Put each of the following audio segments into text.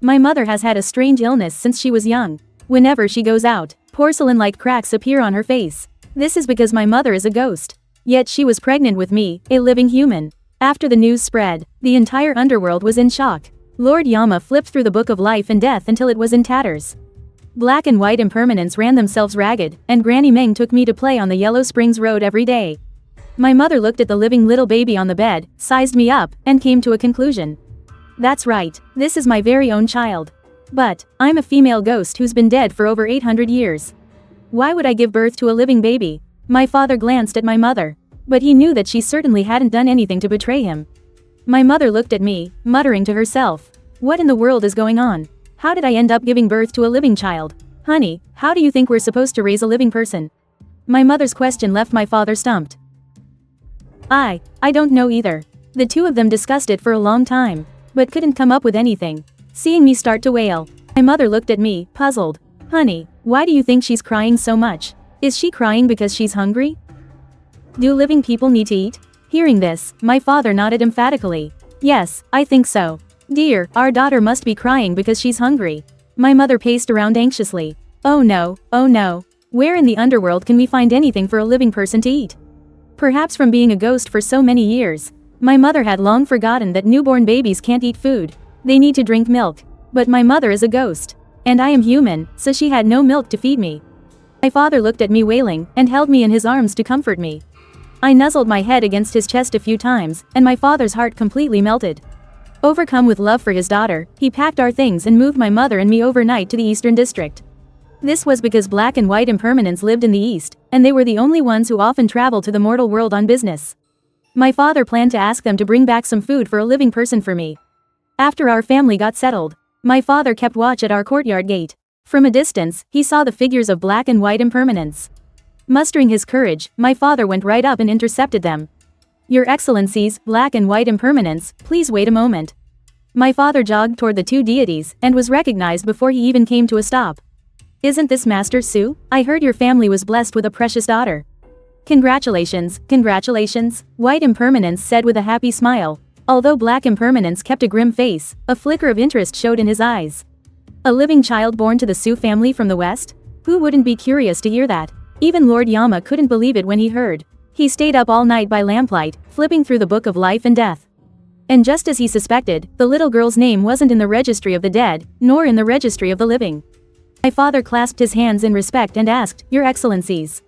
My mother has had a strange illness since she was young. Whenever she goes out, porcelain-like cracks appear on her face. This is because my mother is a ghost. Yet she was pregnant with me, a living human. After the news spread, the entire underworld was in shock. Lord Yama flipped through the book of life and death until it was in tatters. Black and white impermanents ran themselves ragged, and Granny Meng took me to play on the Yellow Springs Road every day. My mother looked at the living little baby on the bed, sized me up, and came to a conclusion. That's right, this is my very own child. But, I'm a female ghost who's been dead for over 800 years. Why would I give birth to a living baby? My father glanced at my mother. But he knew that she certainly hadn't done anything to betray him. My mother looked at me, muttering to herself. What in the world is going on? How did I end up giving birth to a living child? Honey, how do you think we're supposed to raise a living person? My mother's question left my father stumped. I don't know either. The two of them discussed it for a long time, but couldn't come up with anything. Seeing me start to wail, my mother looked at me, puzzled. Honey, why do you think she's crying so much? Is she crying because she's hungry? Do living people need to eat? Hearing this, my father nodded emphatically. Yes, I think so. Dear, our daughter must be crying because she's hungry. My mother paced around anxiously. Oh no, oh no. Where in the underworld can we find anything for a living person to eat? Perhaps from being a ghost for so many years, my mother had long forgotten that newborn babies can't eat food. They need to drink milk. But my mother is a ghost. And I am human, so she had no milk to feed me. My father looked at me wailing, and held me in his arms to comfort me. I nuzzled my head against his chest a few times, and my father's heart completely melted. Overcome with love for his daughter, he packed our things and moved my mother and me overnight to the Eastern District. This was because black and white impermanents lived in the East, and they were the only ones who often traveled to the mortal world on business. My father planned to ask them to bring back some food for a living person for me. After our family got settled, my father kept watch at our courtyard gate. From a distance, he saw the figures of black and white impermanents. Mustering his courage, my father went right up and intercepted them. Your Excellencies, black and white impermanents, please wait a moment. My father jogged toward the two deities, and was recognized before he even came to a stop. Isn't this Master Su? I heard your family was blessed with a precious daughter. Congratulations, congratulations, white impermanence said with a happy smile. Although black impermanence kept a grim face, a flicker of interest showed in his eyes. A living child born to the Su family from the West? Who wouldn't be curious to hear that? Even Lord Yama couldn't believe it when he heard. He stayed up all night by lamplight, flipping through the book of life and death. And just as he suspected, the little girl's name wasn't in the registry of the dead, nor in the registry of the living. My father clasped his hands in respect and asked, Your Excellencies,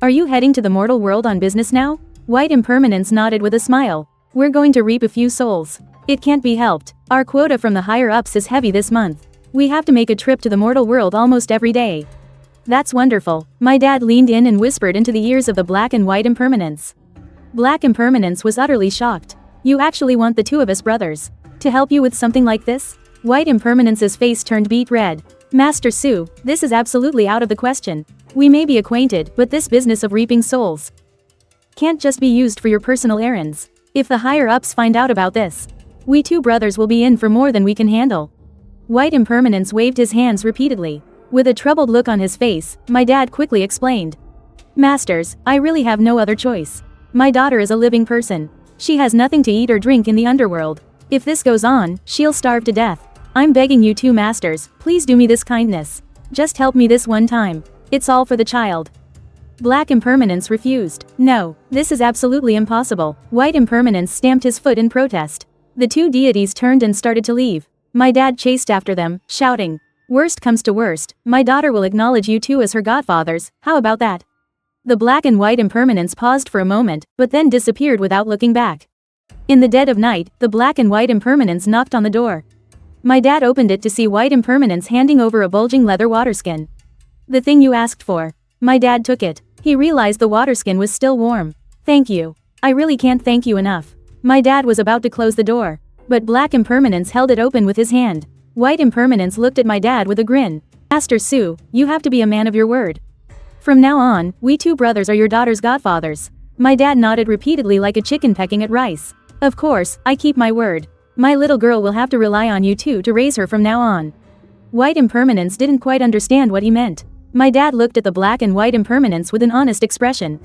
are you heading to the mortal world on business now? White impermanence nodded with a smile. We're going to reap a few souls. It can't be helped. Our quota from the higher-ups is heavy this month. We have to make a trip to the mortal world almost every day. That's wonderful. My dad leaned in and whispered into the ears of the black and white impermanence. Black impermanence was utterly shocked. You actually want the two of us brothers to help you with something like this? White impermanence's face turned beet red. Master Su, this is absolutely out of the question. We may be acquainted, but this business of reaping souls can't just be used for your personal errands. If the higher-ups find out about this, we two brothers will be in for more than we can handle. White impermanence waved his hands repeatedly. With a troubled look on his face, my dad quickly explained. Masters, I really have no other choice. My daughter is a living person. She has nothing to eat or drink in the underworld. If this goes on, she'll starve to death. I'm begging you two masters, please do me this kindness. Just help me this one time. It's all for the child. Black impermanence refused. No, this is absolutely impossible. White impermanence stamped his foot in protest. The two deities turned and started to leave. My dad chased after them, shouting, Worst comes to worst, my daughter will acknowledge you two as her godfathers, how about that? The black and white impermanence paused for a moment, but then disappeared without looking back. In the dead of night, the black and white impermanence knocked on the door. My dad opened it to see white impermanence handing over a bulging leather waterskin. The thing you asked for. My dad took it. He realized the waterskin was still warm. Thank you. I really can't thank you enough. My dad was about to close the door, but black impermanence held it open with his hand. White impermanence looked at my dad with a grin. Master Su, you have to be a man of your word. From now on, we two brothers are your daughter's godfathers. My dad nodded repeatedly like a chicken pecking at rice. Of course, I keep my word. My little girl will have to rely on you two to raise her from now on. White impermanence didn't quite understand what he meant. My dad looked at the black and white impermanence with an honest expression.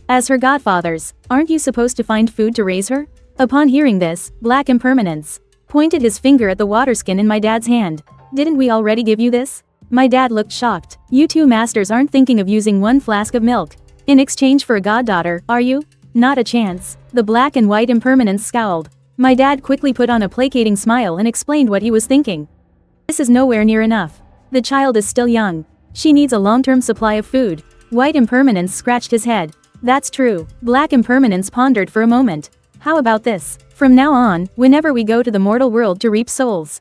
As her godfathers, aren't you supposed to find food to raise her? Upon hearing this, black impermanence Pointed his finger at the water skin in my dad's hand. Didn't we already give you this? My dad looked shocked. You two masters aren't thinking of using one flask of milk in exchange for a goddaughter, are you? Not a chance. The black and white impermanence scowled. My dad quickly put on a placating smile and explained what he was thinking. This is nowhere near enough. The child is still young. She needs a long-term supply of food. White impermanence scratched his head. That's true. Black impermanence pondered for a moment. How about this? From now on, whenever we go to the mortal world to reap souls,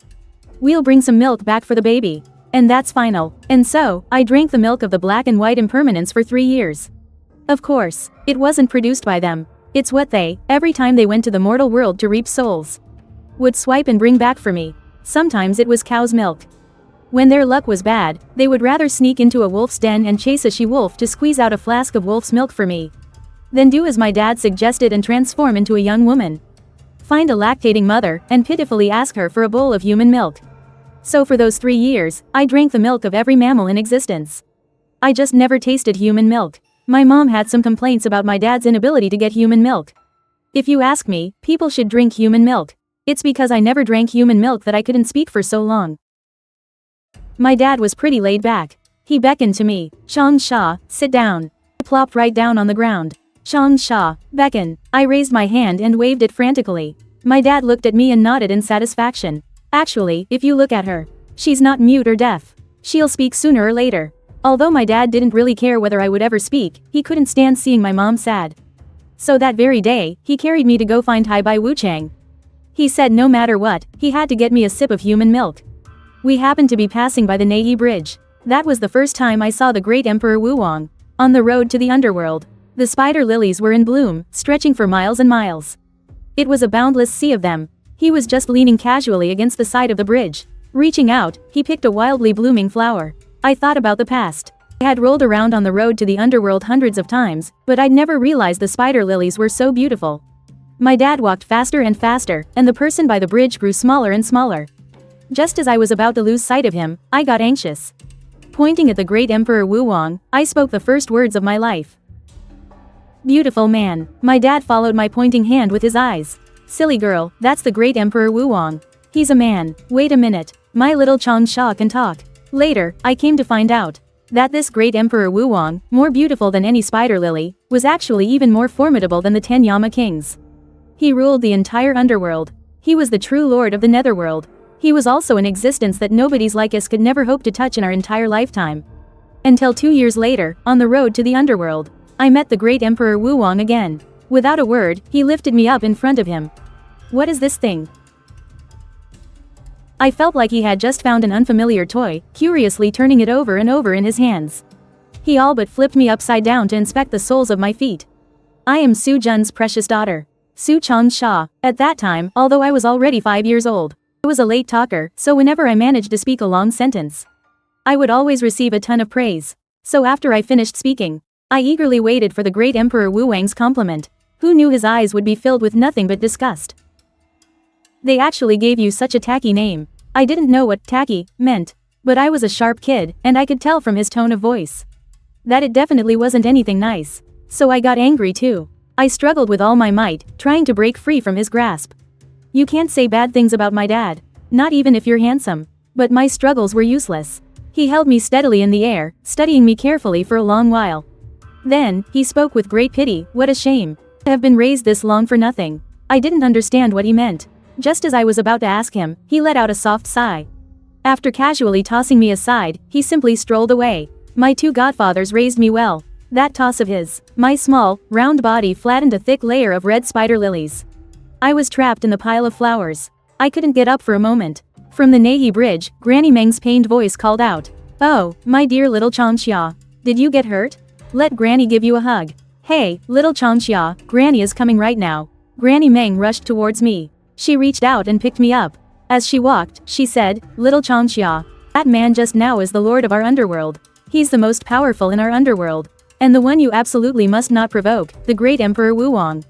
we'll bring some milk back for the baby. And that's final. And so, I drank the milk of the black and white impermanence for 3 years. Of course, it wasn't produced by them. It's what they, every time they went to the mortal world to reap souls, would swipe and bring back for me. Sometimes it was cow's milk. When their luck was bad, they would rather sneak into a wolf's den and chase a she-wolf to squeeze out a flask of wolf's milk for me, then do as my dad suggested and transform into a young woman. Find a lactating mother, and pitifully ask her for a bowl of human milk. So for those 3 years, I drank the milk of every mammal in existence. I just never tasted human milk. My mom had some complaints about my dad's inability to get human milk. If you ask me, people should drink human milk. It's because I never drank human milk that I couldn't speak for so long. My dad was pretty laid back. He beckoned to me. Chang Sha, sit down. I plopped right down on the ground. Chang Sha, beckon. I raised my hand and waved it frantically. My dad looked at me and nodded in satisfaction. Actually, if you look at her, she's not mute or deaf. She'll speak sooner or later. Although my dad didn't really care whether I would ever speak, he couldn't stand seeing my mom sad. So that very day, he carried me to go find Hai Bai Wuchang. He said no matter what, he had to get me a sip of human milk. We happened to be passing by the Neiyi Bridge. That was the first time I saw the great Emperor Wu Wang. On the road to the underworld, the spider lilies were in bloom, stretching for miles and miles. It was a boundless sea of them. He was just leaning casually against the side of the bridge. Reaching out, he picked a wildly blooming flower. I thought about the past. I had rolled around on the road to the underworld hundreds of times, but I'd never realized the spider lilies were so beautiful. My dad walked faster and faster, and the person by the bridge grew smaller and smaller. Just as I was about to lose sight of him, I got anxious. Pointing at the great Emperor Wu Wang, I spoke the first words of my life. Beautiful man. My dad followed my pointing hand with his eyes. Silly girl, that's the great Emperor Wu Wang. He's a man. Wait a minute. My little Chang Sha can talk. Later, I came to find out that this great Emperor Wu Wang, more beautiful than any spider lily, was actually even more formidable than the 10 Yama kings. He ruled the entire underworld. He was the true lord of the netherworld. He was also an existence that nobodies like us could never hope to touch in our entire lifetime. Until 2 years later, on the road to the underworld, I met the great Emperor Wu Wang again. Without a word, he lifted me up in front of him. What is this thing? I felt like he had just found an unfamiliar toy, curiously turning it over and over in his hands. He all but flipped me upside down to inspect the soles of my feet. I am Su Jun's precious daughter, Su Chang Sha. At that time, although I was already 5 years old, I was a late talker, so whenever I managed to speak a long sentence, I would always receive a ton of praise. So after I finished speaking, I eagerly waited for the great Emperor Wu Wang's compliment. Who knew his eyes would be filled with nothing but disgust? They actually gave you such a tacky name. I didn't know what tacky meant, but I was a sharp kid, and I could tell from his tone of voice that it definitely wasn't anything nice. So I got angry too. I struggled with all my might, trying to break free from his grasp. You can't say bad things about my dad, not even if you're handsome. But my struggles were useless. He held me steadily in the air, studying me carefully for a long while. Then, he spoke with great pity. What a shame to have been raised this long for nothing. I didn't understand what he meant. Just as I was about to ask him, he let out a soft sigh. After casually tossing me aside, he simply strolled away. My 2 godfathers raised me well. That toss of his, my small, round body flattened a thick layer of red spider lilies. I was trapped in the pile of flowers. I couldn't get up for a moment. From the Neiyi Bridge, Granny Meng's pained voice called out. Oh, my dear little Changxia. Did you get hurt? Let Granny give you a hug. Hey, little Changxia, Granny is coming right now. Granny Meng rushed towards me. She reached out and picked me up. As she walked, she said, Little Changxia, that man just now is the lord of our underworld. He's the most powerful in our underworld. And the one you absolutely must not provoke, the great Emperor Wu Wang.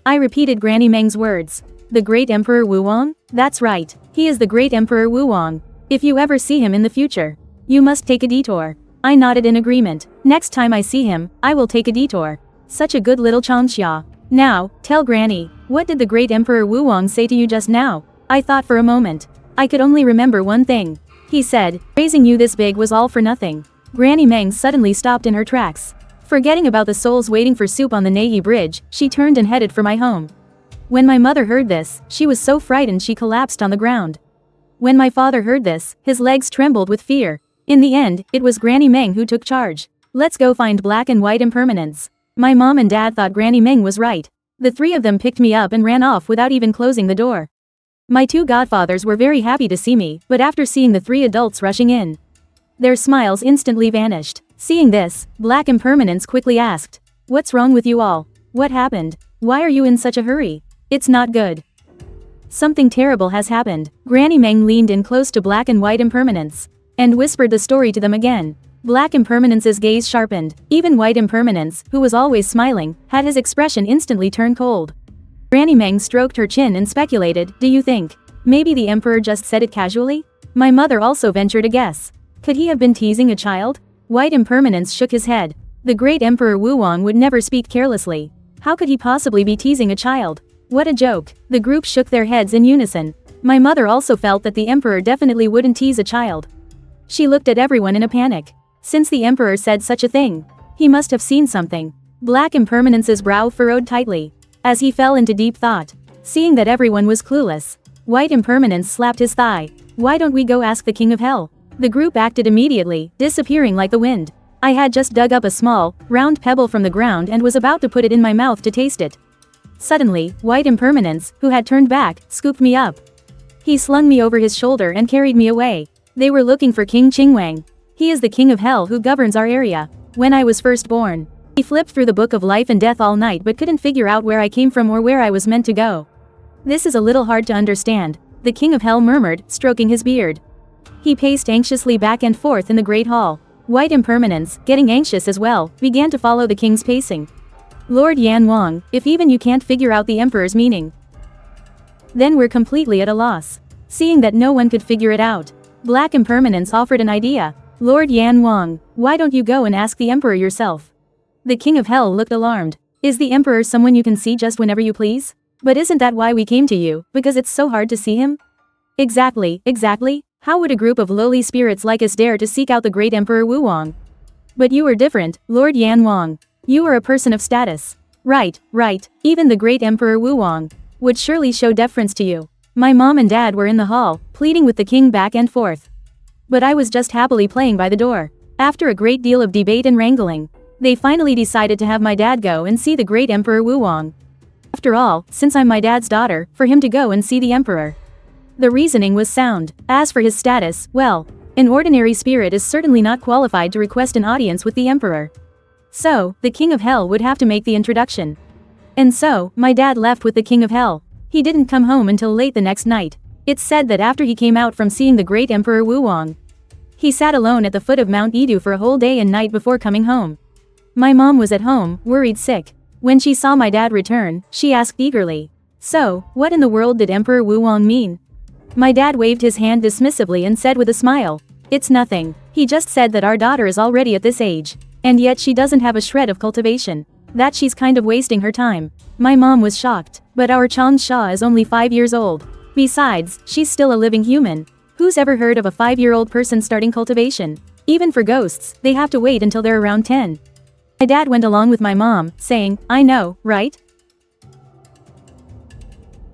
I repeated Granny Meng's words. The great Emperor Wu Wang? That's right. He is the great Emperor Wu Wang. If you ever see him in the future, you must take a detour. I nodded in agreement. Next time I see him, I will take a detour. Such a good little Changxia. Now, tell Granny, what did the great Emperor Wu Wang say to you just now? I thought for a moment. I could only remember one thing. He said, raising you this big was all for nothing. Granny Meng suddenly stopped in her tracks. Forgetting about the souls waiting for soup on the Nei Bridge, she turned and headed for my home. When my mother heard this, she was so frightened she collapsed on the ground. When my father heard this, his legs trembled with fear. In the end, it was Granny Meng who took charge. Let's go find black and white impermanence. My mom and dad thought Granny Meng was right. The three of them picked me up and ran off without even closing the door. My two godfathers were very happy to see me, but after seeing the three adults rushing in, their smiles instantly vanished. Seeing this, Black Impermanence quickly asked, "What's wrong with you all? What happened? Why are you in such a hurry? It's not good. Something terrible has happened." Granny Meng leaned in close to Black and White Impermanence and whispered the story to them again. Black Impermanence's gaze sharpened. Even White Impermanence, who was always smiling, had his expression instantly turn cold. Granny Meng stroked her chin and speculated, "Do you think maybe the Emperor just said it casually?" My mother also ventured a guess. Could he have been teasing a child? White Impermanence shook his head. The great Emperor Wuwang would never speak carelessly. How could he possibly be teasing a child? What a joke. The group shook their heads in unison. My mother also felt that the Emperor definitely wouldn't tease a child. She looked at everyone in a panic. Since the Emperor said such a thing, he must have seen something. Black Impermanence's brow furrowed tightly as he fell into deep thought. Seeing that everyone was clueless, White Impermanence slapped his thigh. "Why don't we go ask the King of Hell?" The group acted immediately, disappearing like the wind. I had just dug up a small, round pebble from the ground and was about to put it in my mouth to taste it. Suddenly, White Impermanence, who had turned back, scooped me up. He slung me over his shoulder and carried me away. They were looking for King Qingwang. He is the King of Hell who governs our area. When I was first born, he flipped through the Book of Life and Death all night but couldn't figure out where I came from or where I was meant to go. "This is a little hard to understand," the King of Hell murmured, stroking his beard. He paced anxiously back and forth in the Great Hall. White Impermanence, getting anxious as well, began to follow the king's pacing. "Lord Yan Wang, if even you can't figure out the Emperor's meaning, then we're completely at a loss." Seeing that no one could figure it out, Black Impermanence offered an idea. "Lord Yan Wang, why don't you go and ask the Emperor yourself?" The King of Hell looked alarmed. "Is the Emperor someone you can see just whenever you please? But isn't that why we came to you, because it's so hard to see him?" Exactly. How would a group of lowly spirits like us dare to seek out the great Emperor Wuwang? But you are different, Lord Yan Wang. You are a person of status. Right. Even the great Emperor Wuwang would surely show deference to you. My mom and dad were in the hall, pleading with the king back and forth. But I was just happily playing by the door. After a great deal of debate and wrangling, they finally decided to have my dad go and see the great Emperor Wuwang. After all, since I'm my dad's daughter, for him to go and see the Emperor. The reasoning was sound. As for his status, well, an ordinary spirit is certainly not qualified to request an audience with the Emperor. So, the King of Hell would have to make the introduction. And so, my dad left with the King of Hell. He didn't come home until late the next night. It's said that after he came out from seeing the great Emperor Wuwang, he sat alone at the foot of Mount Edu for a whole day and night before coming home. My mom was at home, worried sick. When she saw my dad return, she asked eagerly, "So, what in the world did Emperor Wuwang mean?" My dad waved his hand dismissively and said with a smile, "It's nothing. He just said that our daughter is already at this age. And yet she doesn't have a shred of cultivation. That she's kind of wasting her time." My mom was shocked. But our Chang Sha is only 5 years old. Besides, she's still a living human. Who's ever heard of a 5-year-old person starting cultivation? Even for ghosts, they have to wait until they're around 10. My dad went along with my mom, saying, "I know, right?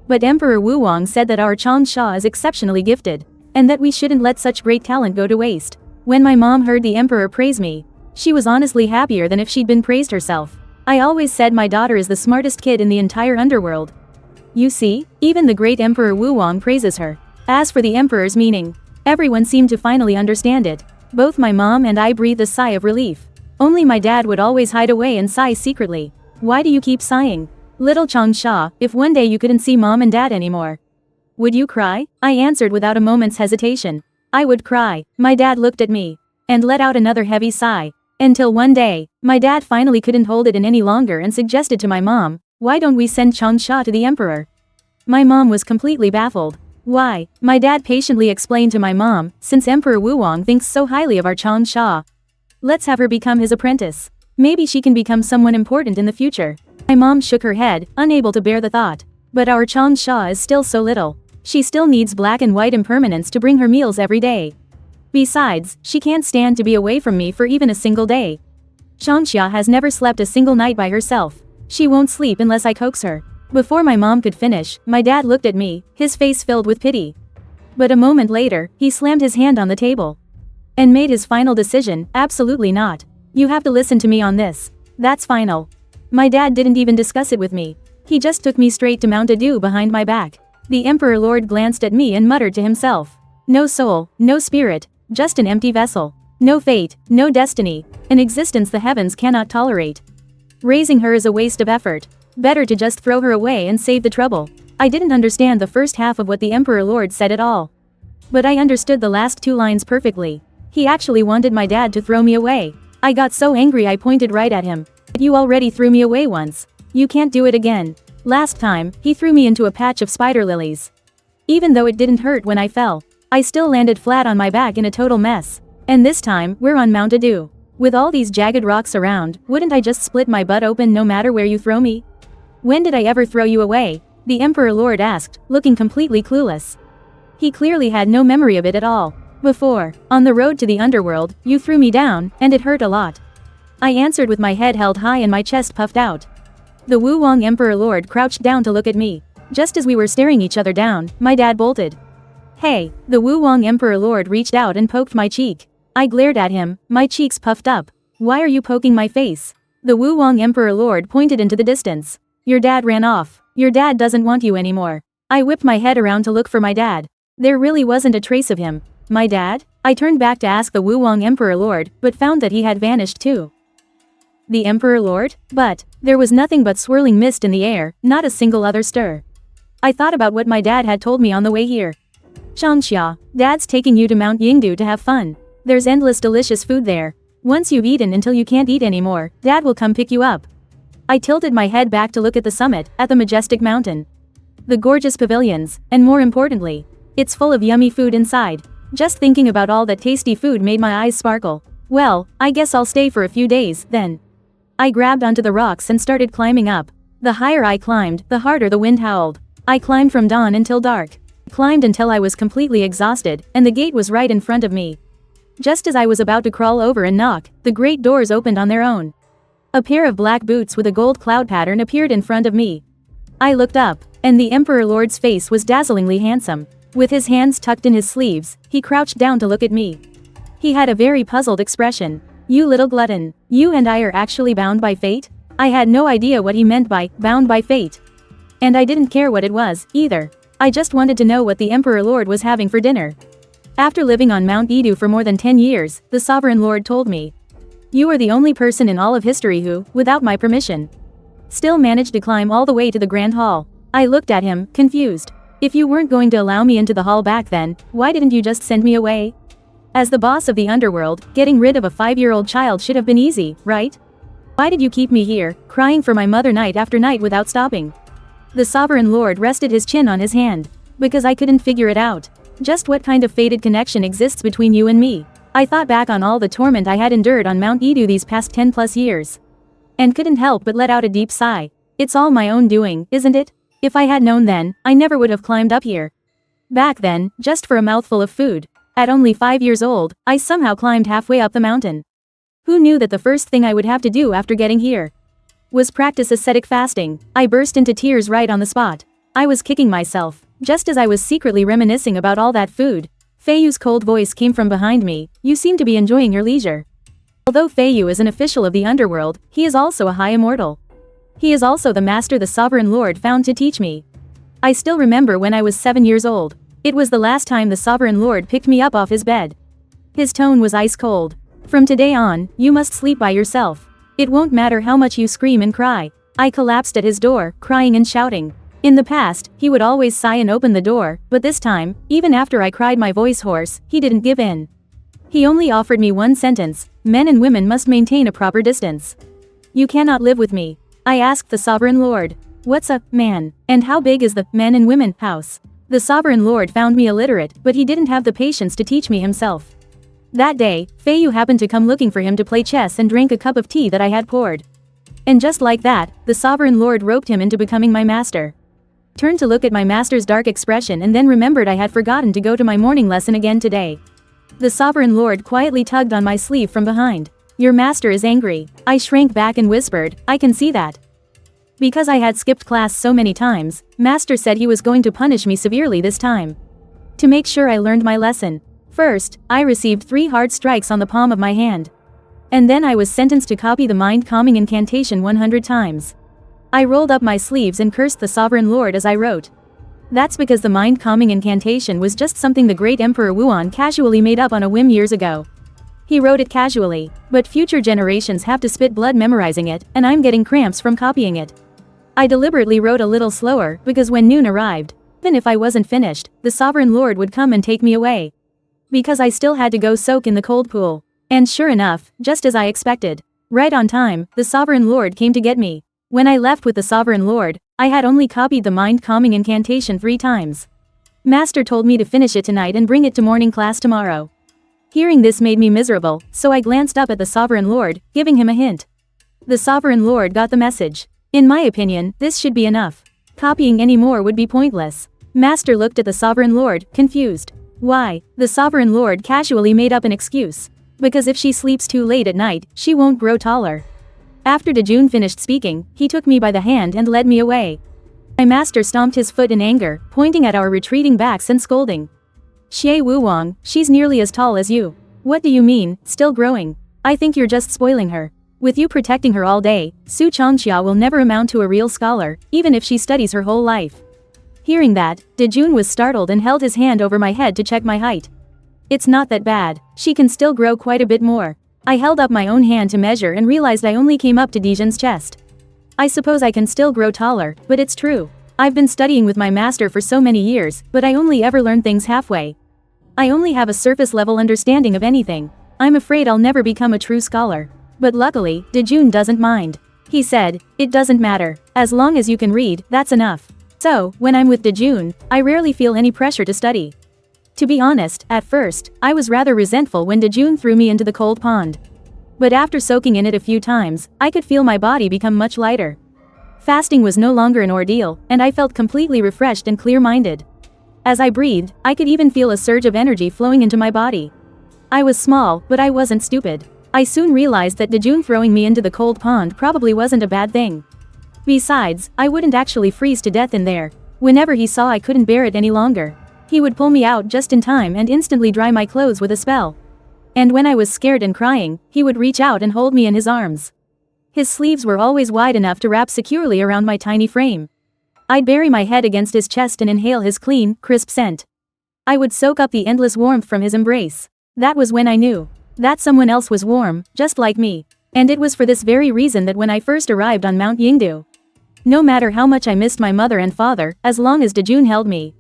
But Emperor Wuwang said that our Chang Sha is exceptionally gifted, and that we shouldn't let such great talent go to waste." When my mom heard the Emperor praise me, she was honestly happier than if she'd been praised herself. I always said my daughter is the smartest kid in the entire underworld. You see, even the great Emperor Wuwang praises her. As for the Emperor's meaning, everyone seemed to finally understand it. Both my mom and I breathed a sigh of relief. Only my dad would always hide away and sigh secretly. "Why do you keep sighing? Little Chang Sha, if one day you couldn't see mom and dad anymore, would you cry?" I answered without a moment's hesitation. "I would cry." My dad looked at me and let out another heavy sigh. Until one day, my dad finally couldn't hold it in any longer and suggested to my mom, "Why don't we send Chang Sha to the Emperor?" My mom was completely baffled. "Why?" My dad patiently explained to my mom, "Since Emperor Wuwang thinks so highly of our Chang Sha, let's have her become his apprentice. Maybe she can become someone important in the future." My mom shook her head, unable to bear the thought. "But our Chang Sha is still so little. She still needs black and white impermanence to bring her meals every day. Besides, she can't stand to be away from me for even a single day. Xiangxia has never slept a single night by herself. She won't sleep unless I coax her. Before my mom could finish, my dad looked at me, his face filled with pity. But a moment later, he slammed his hand on the table. And made his final decision, absolutely not. You have to listen to me on this. That's final. My dad didn't even discuss it with me. He just took me straight to Mount Adu behind my back. The Emperor Lord glanced at me and muttered to himself. No soul, no spirit, just an empty vessel. No fate, no destiny, an existence the heavens cannot tolerate. Raising her is a waste of effort. Better to just throw her away and save the trouble. I didn't understand the first half of what the Emperor Lord said at all. But I understood the last 2 lines perfectly. He actually wanted my dad to throw me away. I got so angry I pointed right at him. You already threw me away once. You can't do it again. Last time, he threw me into a patch of spider lilies. Even though it didn't hurt when I fell, I still landed flat on my back in a total mess. And this time, we're on Mount Adu. With all these jagged rocks around, wouldn't I just split my butt open no matter where you throw me? When did I ever throw you away? The Emperor Lord asked, looking completely clueless. He clearly had no memory of it at all. Before, on the road to the underworld, you threw me down, and it hurt a lot. I answered with my head held high and my chest puffed out. The Wu Wang Emperor Lord crouched down to look at me. Just as we were staring each other down, my dad bolted. Hey, the Wu Wang Emperor Lord reached out and poked my cheek. I glared at him, my cheeks puffed up. Why are you poking my face? The Wu Wang Emperor Lord pointed into the distance. Your dad ran off. Your dad doesn't want you anymore. I whipped my head around to look for my dad. There really wasn't a trace of him. My dad? I turned back to ask the Wu Wang Emperor Lord, but found that he had vanished too. The Emperor Lord? But there was nothing but swirling mist in the air, not a single other stir. I thought about what my dad had told me on the way here. Xiangxia, Dad's taking you to Mount Yingdu to have fun. There's endless delicious food there. Once you've eaten until you can't eat anymore, Dad will come pick you up. I tilted my head back to look at the summit, at the majestic mountain. The gorgeous pavilions, and more importantly, it's full of yummy food inside. Just thinking about all that tasty food made my eyes sparkle. Well, I guess I'll stay for a few days, then. I grabbed onto the rocks and started climbing up. The higher I climbed, the harder the wind howled. I climbed from dawn until dark. Climbed until I was completely exhausted, and the gate was right in front of me. Just as I was about to crawl over and knock, the great doors opened on their own. A pair of black boots with a gold cloud pattern appeared in front of me. I looked up, and the Emperor Lord's face was dazzlingly handsome. With his hands tucked in his sleeves, he crouched down to look at me. He had a very puzzled expression. You little glutton, you and I are actually bound by fate? I had no idea what he meant by bound by fate. And I didn't care what it was, either. I just wanted to know what the Emperor Lord was having for dinner. After living on Mount Edu for more than 10 years, the Sovereign Lord told me. You are the only person in all of history who, without my permission, still managed to climb all the way to the Grand Hall. I looked at him, confused. If you weren't going to allow me into the hall back then, why didn't you just send me away? As the boss of the underworld, getting rid of a 5-year-old child should have been easy, right? Why did you keep me here, crying for my mother night after night without stopping? The Sovereign Lord rested his chin on his hand. Because I couldn't figure it out. Just what kind of fated connection exists between you and me? I thought back on all the torment I had endured on Mount Edu these past 10+ years. And couldn't help but let out a deep sigh. It's all my own doing, isn't it? If I had known then, I never would have climbed up here. Back then, just for a mouthful of food. At only 5 years old, I somehow climbed halfway up the mountain. Who knew that the first thing I would have to do after getting here was practice ascetic fasting? I burst into tears right on the spot. I was kicking myself, just as I was secretly reminiscing about all that food. Feiyu's cold voice came from behind me. You seem to be enjoying your leisure. Although Feiyu is an official of the underworld, he is also a high immortal. He is also the master the Sovereign Lord found to teach me. I still remember when I was 7 years old. It was the last time the Sovereign Lord picked me up off his bed. His tone was ice cold. From today on, you must sleep by yourself. It won't matter how much you scream and cry. I collapsed at his door, crying and shouting. In the past, he would always sigh and open the door, but this time, even after I cried my voice hoarse, he didn't give in. He only offered me one sentence: men and women must maintain a proper distance. You cannot live with me. I asked the Sovereign Lord. What's a man? And how big is the men and women house? The Sovereign Lord found me illiterate, but he didn't have the patience to teach me himself. That day, Feiyu happened to come looking for him to play chess and drank a cup of tea that I had poured. And just like that, the Sovereign Lord roped him into becoming my master. Turned to look at my master's dark expression and then remembered I had forgotten to go to my morning lesson again today. The Sovereign Lord quietly tugged on my sleeve from behind. Your master is angry. I shrank back and whispered, I can see that. Because I had skipped class so many times, Master said he was going to punish me severely this time. To make sure I learned my lesson. First, I received 3 hard strikes on the palm of my hand. And then I was sentenced to copy the mind-calming incantation 100 times. I rolled up my sleeves and cursed the Sovereign Lord as I wrote. That's because the mind-calming incantation was just something the great Emperor Wuan casually made up on a whim years ago. He wrote it casually, but future generations have to spit blood memorizing it, and I'm getting cramps from copying it. I deliberately wrote a little slower, because when noon arrived, even if I wasn't finished, the Sovereign Lord would come and take me away. Because I still had to go soak in the cold pool. And sure enough, just as I expected, right on time, the Sovereign Lord came to get me. When I left with the Sovereign Lord, I had only copied the mind-calming incantation 3 times. Master told me to finish it tonight and bring it to morning class tomorrow. Hearing this made me miserable, so I glanced up at the Sovereign Lord, giving him a hint. The Sovereign Lord got the message. In my opinion, this should be enough. Copying any more would be pointless. Master looked at the Sovereign Lord, confused. Why? The Sovereign Lord casually made up an excuse. Because if she sleeps too late at night, she won't grow taller. After Dejun finished speaking, he took me by the hand and led me away. My master stomped his foot in anger, pointing at our retreating backs and scolding. Xie Wuwang, she's nearly as tall as you. What do you mean, still growing? I think you're just spoiling her. With you protecting her all day, Su Changxia will never amount to a real scholar, even if she studies her whole life. Hearing that, Dejun was startled and held his hand over my head to check my height. It's not that bad, she can still grow quite a bit more. I held up my own hand to measure and realized I only came up to Dejun's chest. I suppose I can still grow taller, but it's true. I've been studying with my master for so many years, but I only ever learn things halfway. I only have a surface-level understanding of anything. I'm afraid I'll never become a true scholar. But luckily, Dejun doesn't mind. He said, it doesn't matter. As long as you can read, that's enough. So, when I'm with Dejun, I rarely feel any pressure to study. To be honest, at first, I was rather resentful when Dejun threw me into the cold pond. But after soaking in it a few times, I could feel my body become much lighter. Fasting was no longer an ordeal, and I felt completely refreshed and clear-minded. As I breathed, I could even feel a surge of energy flowing into my body. I was small, but I wasn't stupid. I soon realized that Dejun throwing me into the cold pond probably wasn't a bad thing. Besides, I wouldn't actually freeze to death in there. Whenever he saw I couldn't bear it any longer, he would pull me out just in time and instantly dry my clothes with a spell. And when I was scared and crying, he would reach out and hold me in his arms. His sleeves were always wide enough to wrap securely around my tiny frame. I'd bury my head against his chest and inhale his clean, crisp scent. I would soak up the endless warmth from his embrace. That was when I knew that someone else was warm, just like me. And it was for this very reason that when I first arrived on Mount Yingdu, no matter how much I missed my mother and father, as long as Dejun held me,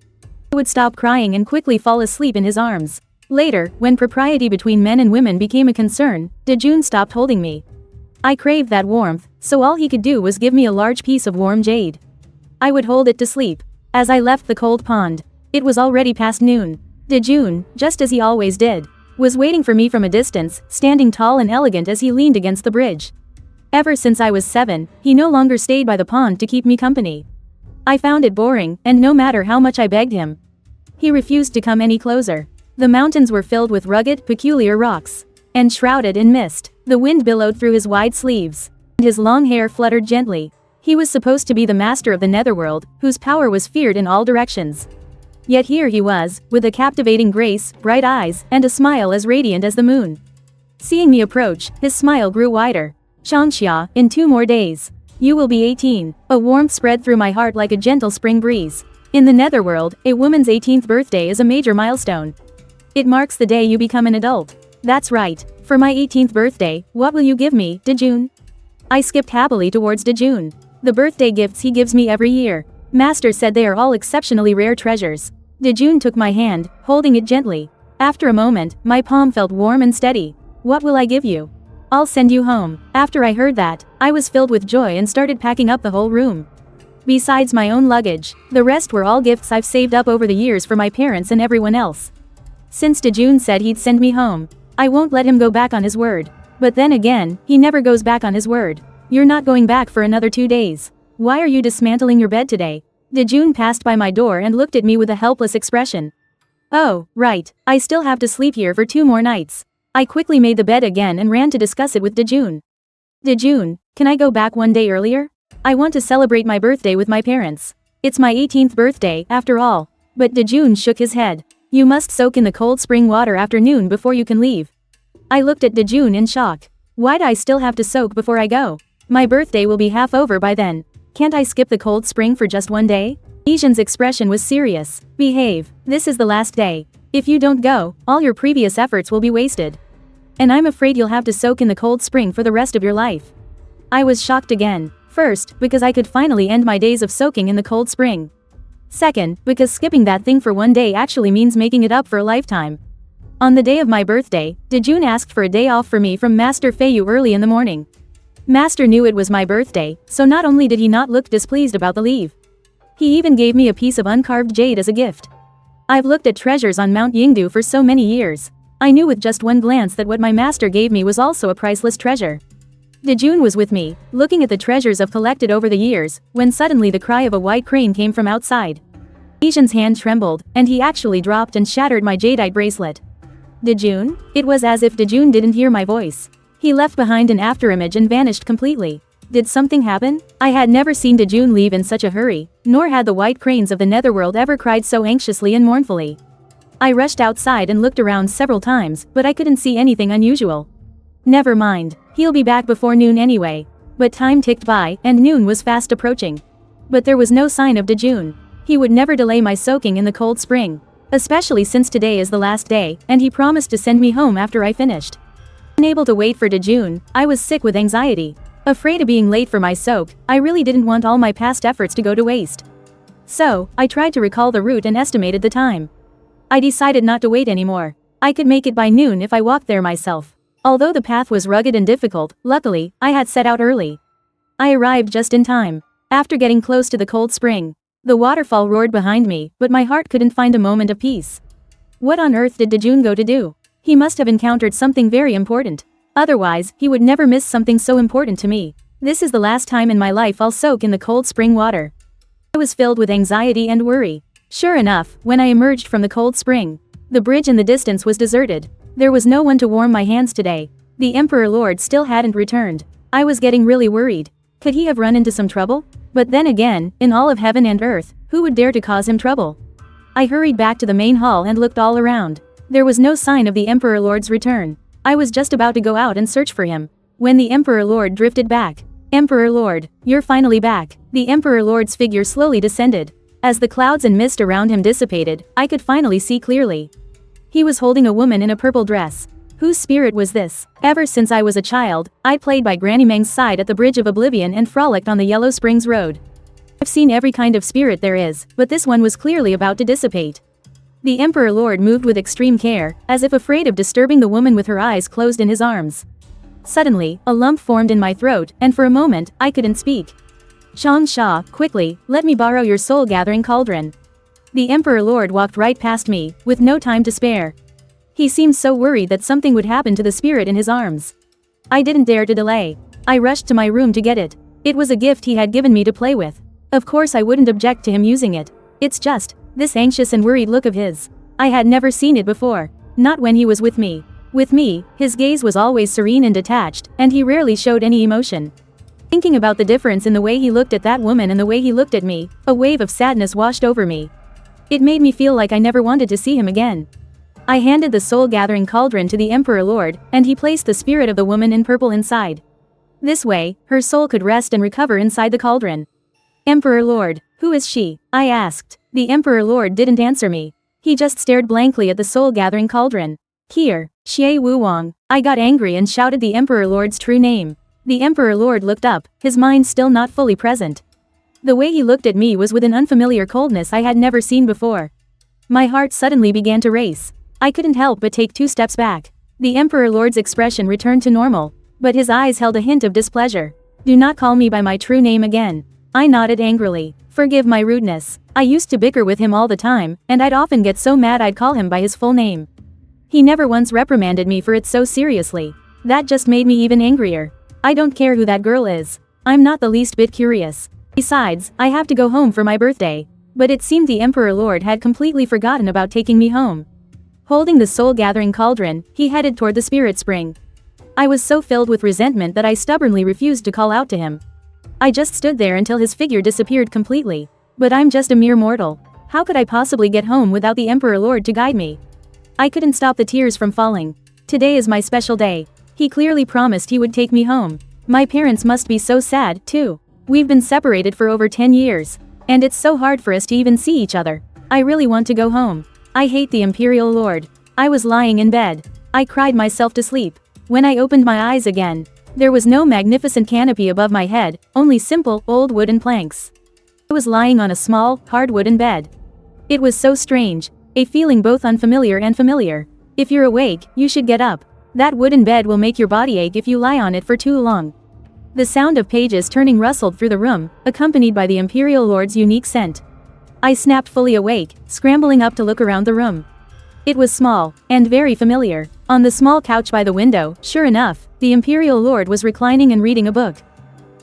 I would stop crying and quickly fall asleep in his arms. Later, when propriety between men and women became a concern, Dejun stopped holding me. I craved that warmth, so all he could do was give me a large piece of warm jade. I would hold it to sleep. As I left the cold pond, it was already past noon. Dejun, just as he always did, was waiting for me from a distance, standing tall and elegant as he leaned against the bridge. Ever since I was 7, he no longer stayed by the pond to keep me company. I found it boring, and no matter how much I begged him, he refused to come any closer. The mountains were filled with rugged, peculiar rocks. And shrouded in mist, the wind billowed through his wide sleeves, and his long hair fluttered gently. He was supposed to be the master of the netherworld, whose power was feared in all directions. Yet here he was, with a captivating grace, bright eyes, and a smile as radiant as the moon. Seeing me approach, his smile grew wider. Changxia, in 2 more days, you will be 18. A warmth spread through my heart like a gentle spring breeze. In the netherworld, a woman's 18th birthday is a major milestone. It marks the day you become an adult. That's right. For my 18th birthday, what will you give me, Dejun? I skipped happily towards Dejun. The birthday gifts he gives me every year. Master said they are all exceptionally rare treasures. Dejun took my hand, holding it gently. After a moment, my palm felt warm and steady. What will I give you? I'll send you home. After I heard that, I was filled with joy and started packing up the whole room. Besides my own luggage, the rest were all gifts I've saved up over the years for my parents and everyone else. Since Dejun said he'd send me home, I won't let him go back on his word. But then again, he never goes back on his word. You're not going back for another 2 days. Why are you dismantling your bed today? Dejun passed by my door and looked at me with a helpless expression. Oh, right, I still have to sleep here for 2 more nights. I quickly made the bed again and ran to discuss it with Dejun. Dejun, can I go back 1 day earlier? I want to celebrate my birthday with my parents. It's my 18th birthday, after all. But Dejun shook his head. You must soak in the cold spring water after noon before you can leave. I looked at Dejun in shock. Why'd I still have to soak before I go? My birthday will be half over by then. Can't I skip the cold spring for just 1 day? Ijin's expression was serious. Behave. This is the last day. If you don't go, all your previous efforts will be wasted. And I'm afraid you'll have to soak in the cold spring for the rest of your life. I was shocked again. First, because I could finally end my days of soaking in the cold spring. Second, because skipping that thing for 1 day actually means making it up for a lifetime. On the day of my birthday, Dejun asked for a day off for me from Master Feiyu early in the morning. Master knew it was my birthday, so not only did he not look displeased about the leave, he even gave me a piece of uncarved jade as a gift. I've looked at treasures on Mount Yingdu for so many years. I knew with just one glance that what my master gave me was also a priceless treasure. Dejun was with me, looking at the treasures I've collected over the years, when suddenly the cry of a white crane came from outside. Ijin's hand trembled, and he actually dropped and shattered my jadeite bracelet. Dejun? It was as if Dejun didn't hear my voice. He left behind an afterimage and vanished completely. Did something happen? I had never seen Dejun leave in such a hurry, nor had the white cranes of the netherworld ever cried so anxiously and mournfully. I rushed outside and looked around several times, but I couldn't see anything unusual. Never mind, he'll be back before noon anyway. But time ticked by, and noon was fast approaching. But there was no sign of Dejun. He would never delay my soaking in the cold spring. Especially since today is the last day, and he promised to send me home after I finished. Unable to wait for Dejun, I was sick with anxiety. Afraid of being late for my soak, I really didn't want all my past efforts to go to waste. So, I tried to recall the route and estimated the time. I decided not to wait anymore. I could make it by noon if I walked there myself. Although the path was rugged and difficult, luckily, I had set out early. I arrived just in time. After getting close to the cold spring, the waterfall roared behind me, but my heart couldn't find a moment of peace. What on earth did Dejun go to do? He must have encountered something very important. Otherwise, he would never miss something so important to me. This is the last time in my life I'll soak in the cold spring water. I was filled with anxiety and worry. Sure enough, when I emerged from the cold spring, the bridge in the distance was deserted. There was no one to warm my hands today. The Emperor Lord still hadn't returned. I was getting really worried. Could he have run into some trouble? But then again, in all of heaven and earth, who would dare to cause him trouble? I hurried back to the main hall and looked all around. There was no sign of the Emperor Lord's return. I was just about to go out and search for him, when the Emperor Lord drifted back. Emperor Lord, you're finally back. The Emperor Lord's figure slowly descended. As the clouds and mist around him dissipated, I could finally see clearly. He was holding a woman in a purple dress. Whose spirit was this? Ever since I was a child, I played by Granny Meng's side at the Bridge of Oblivion and frolicked on the Yellow Springs Road. I've seen every kind of spirit there is, but this one was clearly about to dissipate. The Emperor Lord moved with extreme care, as if afraid of disturbing the woman with her eyes closed in his arms. Suddenly, a lump formed in my throat, and for a moment, I couldn't speak. Shang Sha, quickly, let me borrow your soul-gathering cauldron. The Emperor Lord walked right past me, with no time to spare. He seemed so worried that something would happen to the spirit in his arms. I didn't dare to delay. I rushed to my room to get it. It was a gift he had given me to play with. Of course I wouldn't object to him using it. It's just, this anxious and worried look of his. I had never seen it before. Not when he was with me. With me, his gaze was always serene and detached, and he rarely showed any emotion. Thinking about the difference in the way he looked at that woman and the way he looked at me, a wave of sadness washed over me. It made me feel like I never wanted to see him again. I handed the soul-gathering cauldron to the Emperor Lord, and he placed the spirit of the woman in purple inside. This way, her soul could rest and recover inside the cauldron. Emperor Lord, who is she? I asked. The Emperor Lord didn't answer me. He just stared blankly at the soul-gathering cauldron. Here, Xie Wuwang. I got angry and shouted the Emperor Lord's true name. The Emperor Lord looked up, his mind still not fully present. The way he looked at me was with an unfamiliar coldness I had never seen before. My heart suddenly began to race. I couldn't help but take 2 steps back. The Emperor Lord's expression returned to normal, but his eyes held a hint of displeasure. Do not call me by my true name again. I nodded angrily. Forgive my rudeness. I used to bicker with him all the time, and I'd often get so mad I'd call him by his full name. He never once reprimanded me for it so seriously. That just made me even angrier. I don't care who that girl is. I'm not the least bit curious. Besides, I have to go home for my birthday. But it seemed the Emperor Lord had completely forgotten about taking me home. Holding the soul-gathering cauldron, he headed toward the spirit spring. I was so filled with resentment that I stubbornly refused to call out to him. I just stood there until his figure disappeared completely. But I'm just a mere mortal. How could I possibly get home without the Emperor Lord to guide me? I couldn't stop the tears from falling. Today is my special day. He clearly promised he would take me home. My parents must be so sad, too. We've been separated for over 10 years. And it's so hard for us to even see each other. I really want to go home. I hate the Imperial Lord. I was lying in bed. I cried myself to sleep. When I opened my eyes again, there was no magnificent canopy above my head, only simple, old wooden planks. I was lying on a small, hard wooden bed. It was so strange, a feeling both unfamiliar and familiar. If you're awake, you should get up. That wooden bed will make your body ache if you lie on it for too long. The sound of pages turning rustled through the room, accompanied by the Imperial Lord's unique scent. I snapped fully awake, scrambling up to look around the room. It was small, and very familiar. On the small couch by the window, sure enough, the Imperial Lord was reclining and reading a book.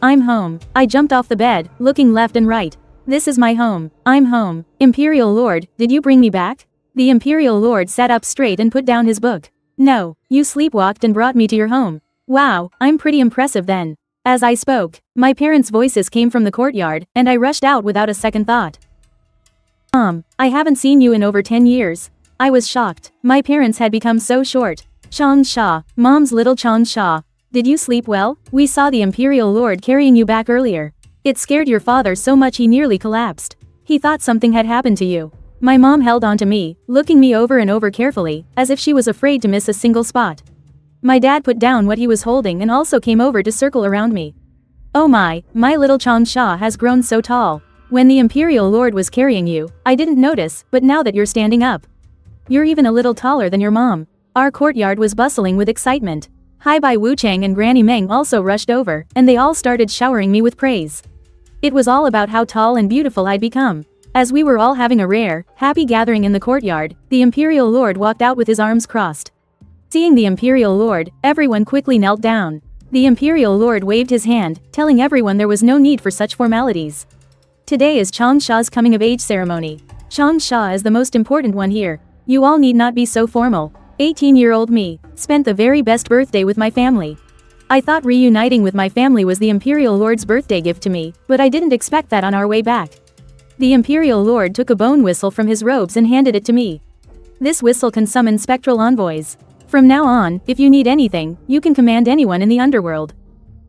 I'm home. I jumped off the bed, looking left and right. This is my home. I'm home. Imperial Lord, did you bring me back? The Imperial Lord sat up straight and put down his book. No, you sleepwalked and brought me to your home. Wow, I'm pretty impressive then. As I spoke, my parents' voices came from the courtyard, and I rushed out without a second thought. Mom, I haven't seen you in over 10 years. I was shocked. My parents had become so short. Chang Sha, Mom's little Chang Sha. Did you sleep well? We saw the Imperial Lord carrying you back earlier. It scared your father so much he nearly collapsed. He thought something had happened to you. My mom held on to me, looking me over and over carefully, as if she was afraid to miss a single spot. My dad put down what he was holding and also came over to circle around me. Oh my little Chang Sha has grown so tall. When the Imperial Lord was carrying you, I didn't notice, but now that you're standing up, you're even a little taller than your mom. Our courtyard was bustling with excitement. Hai Bai Wu Chang and Granny Meng also rushed over, and they all started showering me with praise. It was all about how tall and beautiful I'd become. As we were all having a rare, happy gathering in the courtyard, the Imperial Lord walked out with his arms crossed. Seeing the Imperial Lord, everyone quickly knelt down. The Imperial Lord waved his hand, telling everyone there was no need for such formalities. Today is Chang Sha's coming-of-age ceremony. Chang Sha is the most important one here. You all need not be so formal. 18-year-old me spent the very best birthday with my family. I thought reuniting with my family was the Imperial Lord's birthday gift to me, but I didn't expect that on our way back. The Imperial Lord took a bone whistle from his robes and handed it to me. This whistle can summon spectral envoys. From now on, if you need anything, you can command anyone in the underworld.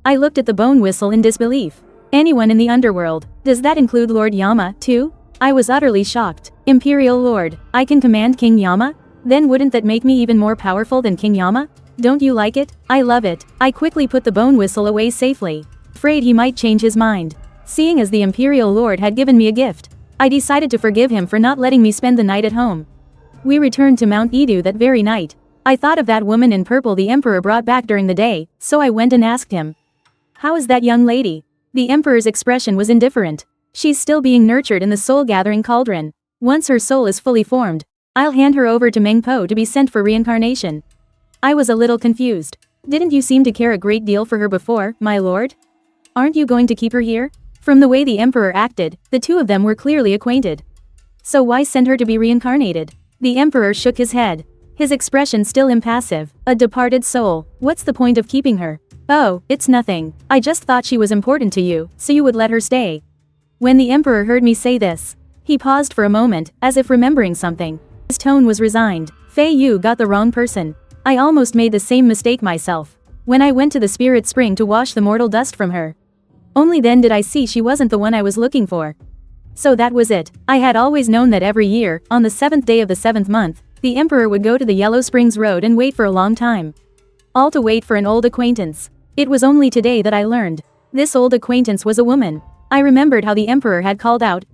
I looked at the bone whistle in disbelief. Anyone in the underworld? Does that include Lord Yama, too? I was utterly shocked. Imperial Lord, I can command King Yama? Then wouldn't that make me even more powerful than King Yama? Don't you like it? I love it. I quickly put the bone whistle away safely, afraid he might change his mind. Seeing as the Imperial Lord had given me a gift, I decided to forgive him for not letting me spend the night at home. We returned to Mount Edu that very night. I thought of that woman in purple the Emperor brought back during the day, so I went and asked him. How is that young lady? The Emperor's expression was indifferent. She's still being nurtured in the soul-gathering cauldron. Once her soul is fully formed, I'll hand her over to Meng Po to be sent for reincarnation. I was a little confused. Didn't you seem to care a great deal for her before, my lord? Aren't you going to keep her here? From the way the Emperor acted, the two of them were clearly acquainted. So why send her to be reincarnated? The Emperor shook his head. His expression still impassive. A departed soul. What's the point of keeping her? Oh, it's nothing. I just thought she was important to you, so you would let her stay. When the Emperor heard me say this, he paused for a moment, as if remembering something. His tone was resigned. Fei Yu got the wrong person. I almost made the same mistake myself. When I went to the spirit spring to wash the mortal dust from her. Only then did I see she wasn't the one I was looking for. So that was it. I had always known that every year, on the 7th day of the 7th month, the Emperor would go to the Yellow Springs Road and wait for a long time. All to wait for an old acquaintance. It was only today that I learned. This old acquaintance was a woman. I remembered how the Emperor had called out,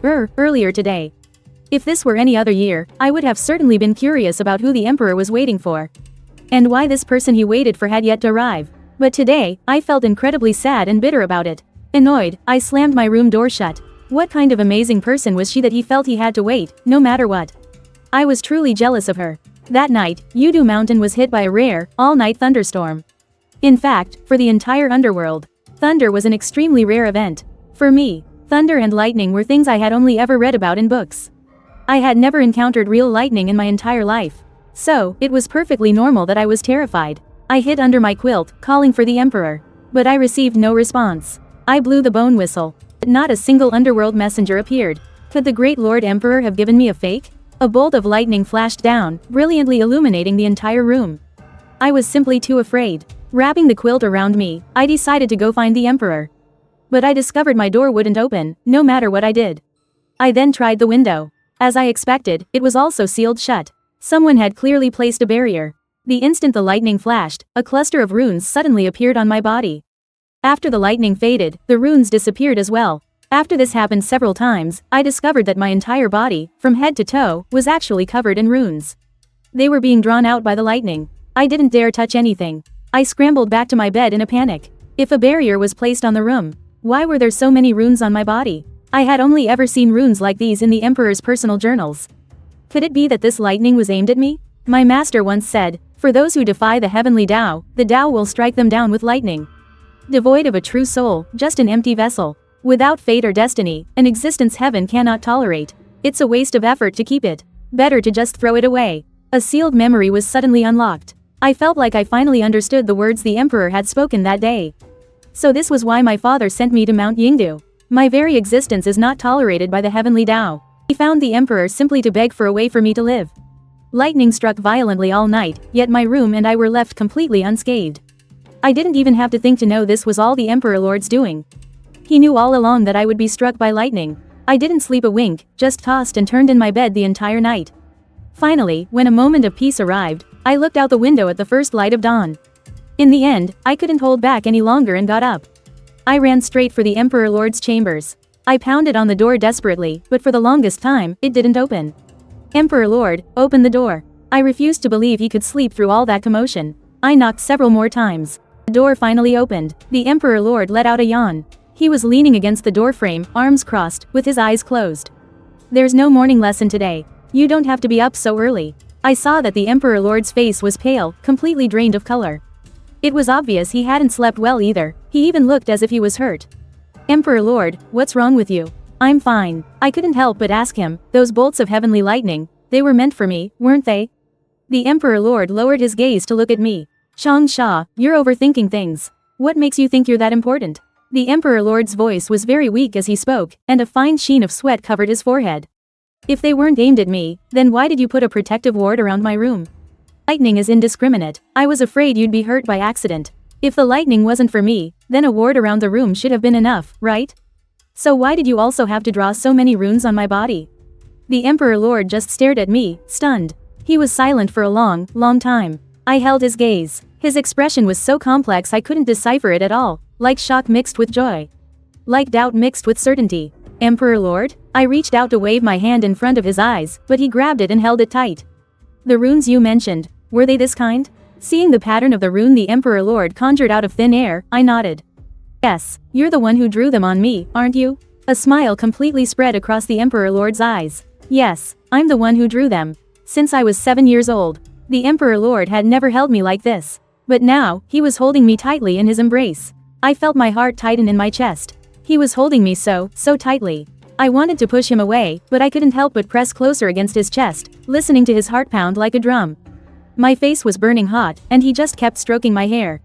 earlier today. If this were any other year, I would have certainly been curious about who the Emperor was waiting for. And why this person he waited for had yet to arrive. But today, I felt incredibly sad and bitter about it. Annoyed, I slammed my room door shut. What kind of amazing person was she that he felt he had to wait, no matter what? I was truly jealous of her. That night, Yudu Mountain was hit by a rare, all-night thunderstorm. In fact, for the entire underworld, thunder was an extremely rare event. For me, thunder and lightning were things I had only ever read about in books. I had never encountered real lightning in my entire life. So, it was perfectly normal that I was terrified. I hid under my quilt, calling for the Emperor. But I received no response. I blew the bone whistle. But not a single underworld messenger appeared. Could the great Lord Emperor have given me a fake? A bolt of lightning flashed down, brilliantly illuminating the entire room. I was simply too afraid. Wrapping the quilt around me, I decided to go find the Emperor. But I discovered my door wouldn't open, no matter what I did. I then tried the window. As I expected, it was also sealed shut. Someone had clearly placed a barrier. The instant the lightning flashed, a cluster of runes suddenly appeared on my body. After the lightning faded, the runes disappeared as well. After this happened several times, I discovered that my entire body, from head to toe, was actually covered in runes. They were being drawn out by the lightning. I didn't dare touch anything. I scrambled back to my bed in a panic. If a barrier was placed on the room, why were there so many runes on my body? I had only ever seen runes like these in the Emperor's personal journals. Could it be that this lightning was aimed at me? My master once said, "For those who defy the heavenly Tao, the Tao will strike them down with lightning." Devoid of a true soul, just an empty vessel. Without fate or destiny, an existence heaven cannot tolerate. It's a waste of effort to keep it. Better to just throw it away. A sealed memory was suddenly unlocked. I felt like I finally understood the words the Emperor had spoken that day. So this was why my father sent me to Mount Yingdu. My very existence is not tolerated by the heavenly Tao. He found the Emperor simply to beg for a way for me to live. Lightning struck violently all night, yet my room and I were left completely unscathed. I didn't even have to think to know this was all the Emperor Lord's doing. He knew all along that I would be struck by lightning. I didn't sleep a wink, just tossed and turned in my bed the entire night. Finally, when a moment of peace arrived, I looked out the window at the first light of dawn. In the end, I couldn't hold back any longer and got up. I ran straight for the Emperor Lord's chambers. I pounded on the door desperately, but for the longest time, it didn't open. Emperor Lord, open the door. I refused to believe he could sleep through all that commotion. I knocked several more times. The door finally opened. The Emperor Lord let out a yawn. He was leaning against the doorframe, arms crossed, with his eyes closed. There's no morning lesson today. You don't have to be up so early. I saw that the Emperor Lord's face was pale, completely drained of color. It was obvious he hadn't slept well either. He even looked as if he was hurt. Emperor Lord, what's wrong with you? I'm fine. I couldn't help but ask him, those bolts of heavenly lightning, they were meant for me, weren't they? The Emperor Lord lowered his gaze to look at me. Chang Sha, you're overthinking things. What makes you think you're that important? The Emperor Lord's voice was very weak as he spoke, and a fine sheen of sweat covered his forehead. If they weren't aimed at me, then why did you put a protective ward around my room? Lightning is indiscriminate. I was afraid you'd be hurt by accident. If the lightning wasn't for me, then a ward around the room should have been enough, right? So why did you also have to draw so many runes on my body? The Emperor Lord just stared at me, stunned. He was silent for a long, long time. I held his gaze. His expression was so complex I couldn't decipher it at all, like shock mixed with joy. Like doubt mixed with certainty. Emperor Lord? I reached out to wave my hand in front of his eyes, but he grabbed it and held it tight. The runes you mentioned, were they this kind? Seeing the pattern of the rune the Emperor Lord conjured out of thin air, I nodded. Yes, you're the one who drew them on me, aren't you? A smile completely spread across the Emperor Lord's eyes. Yes, I'm the one who drew them. Since I was 7 years old. The Emperor Lord had never held me like this. But now, he was holding me tightly in his embrace. I felt my heart tighten in my chest. He was holding me so tightly. I wanted to push him away, but I couldn't help but press closer against his chest, listening to his heart pound like a drum. My face was burning hot, and he just kept stroking my hair.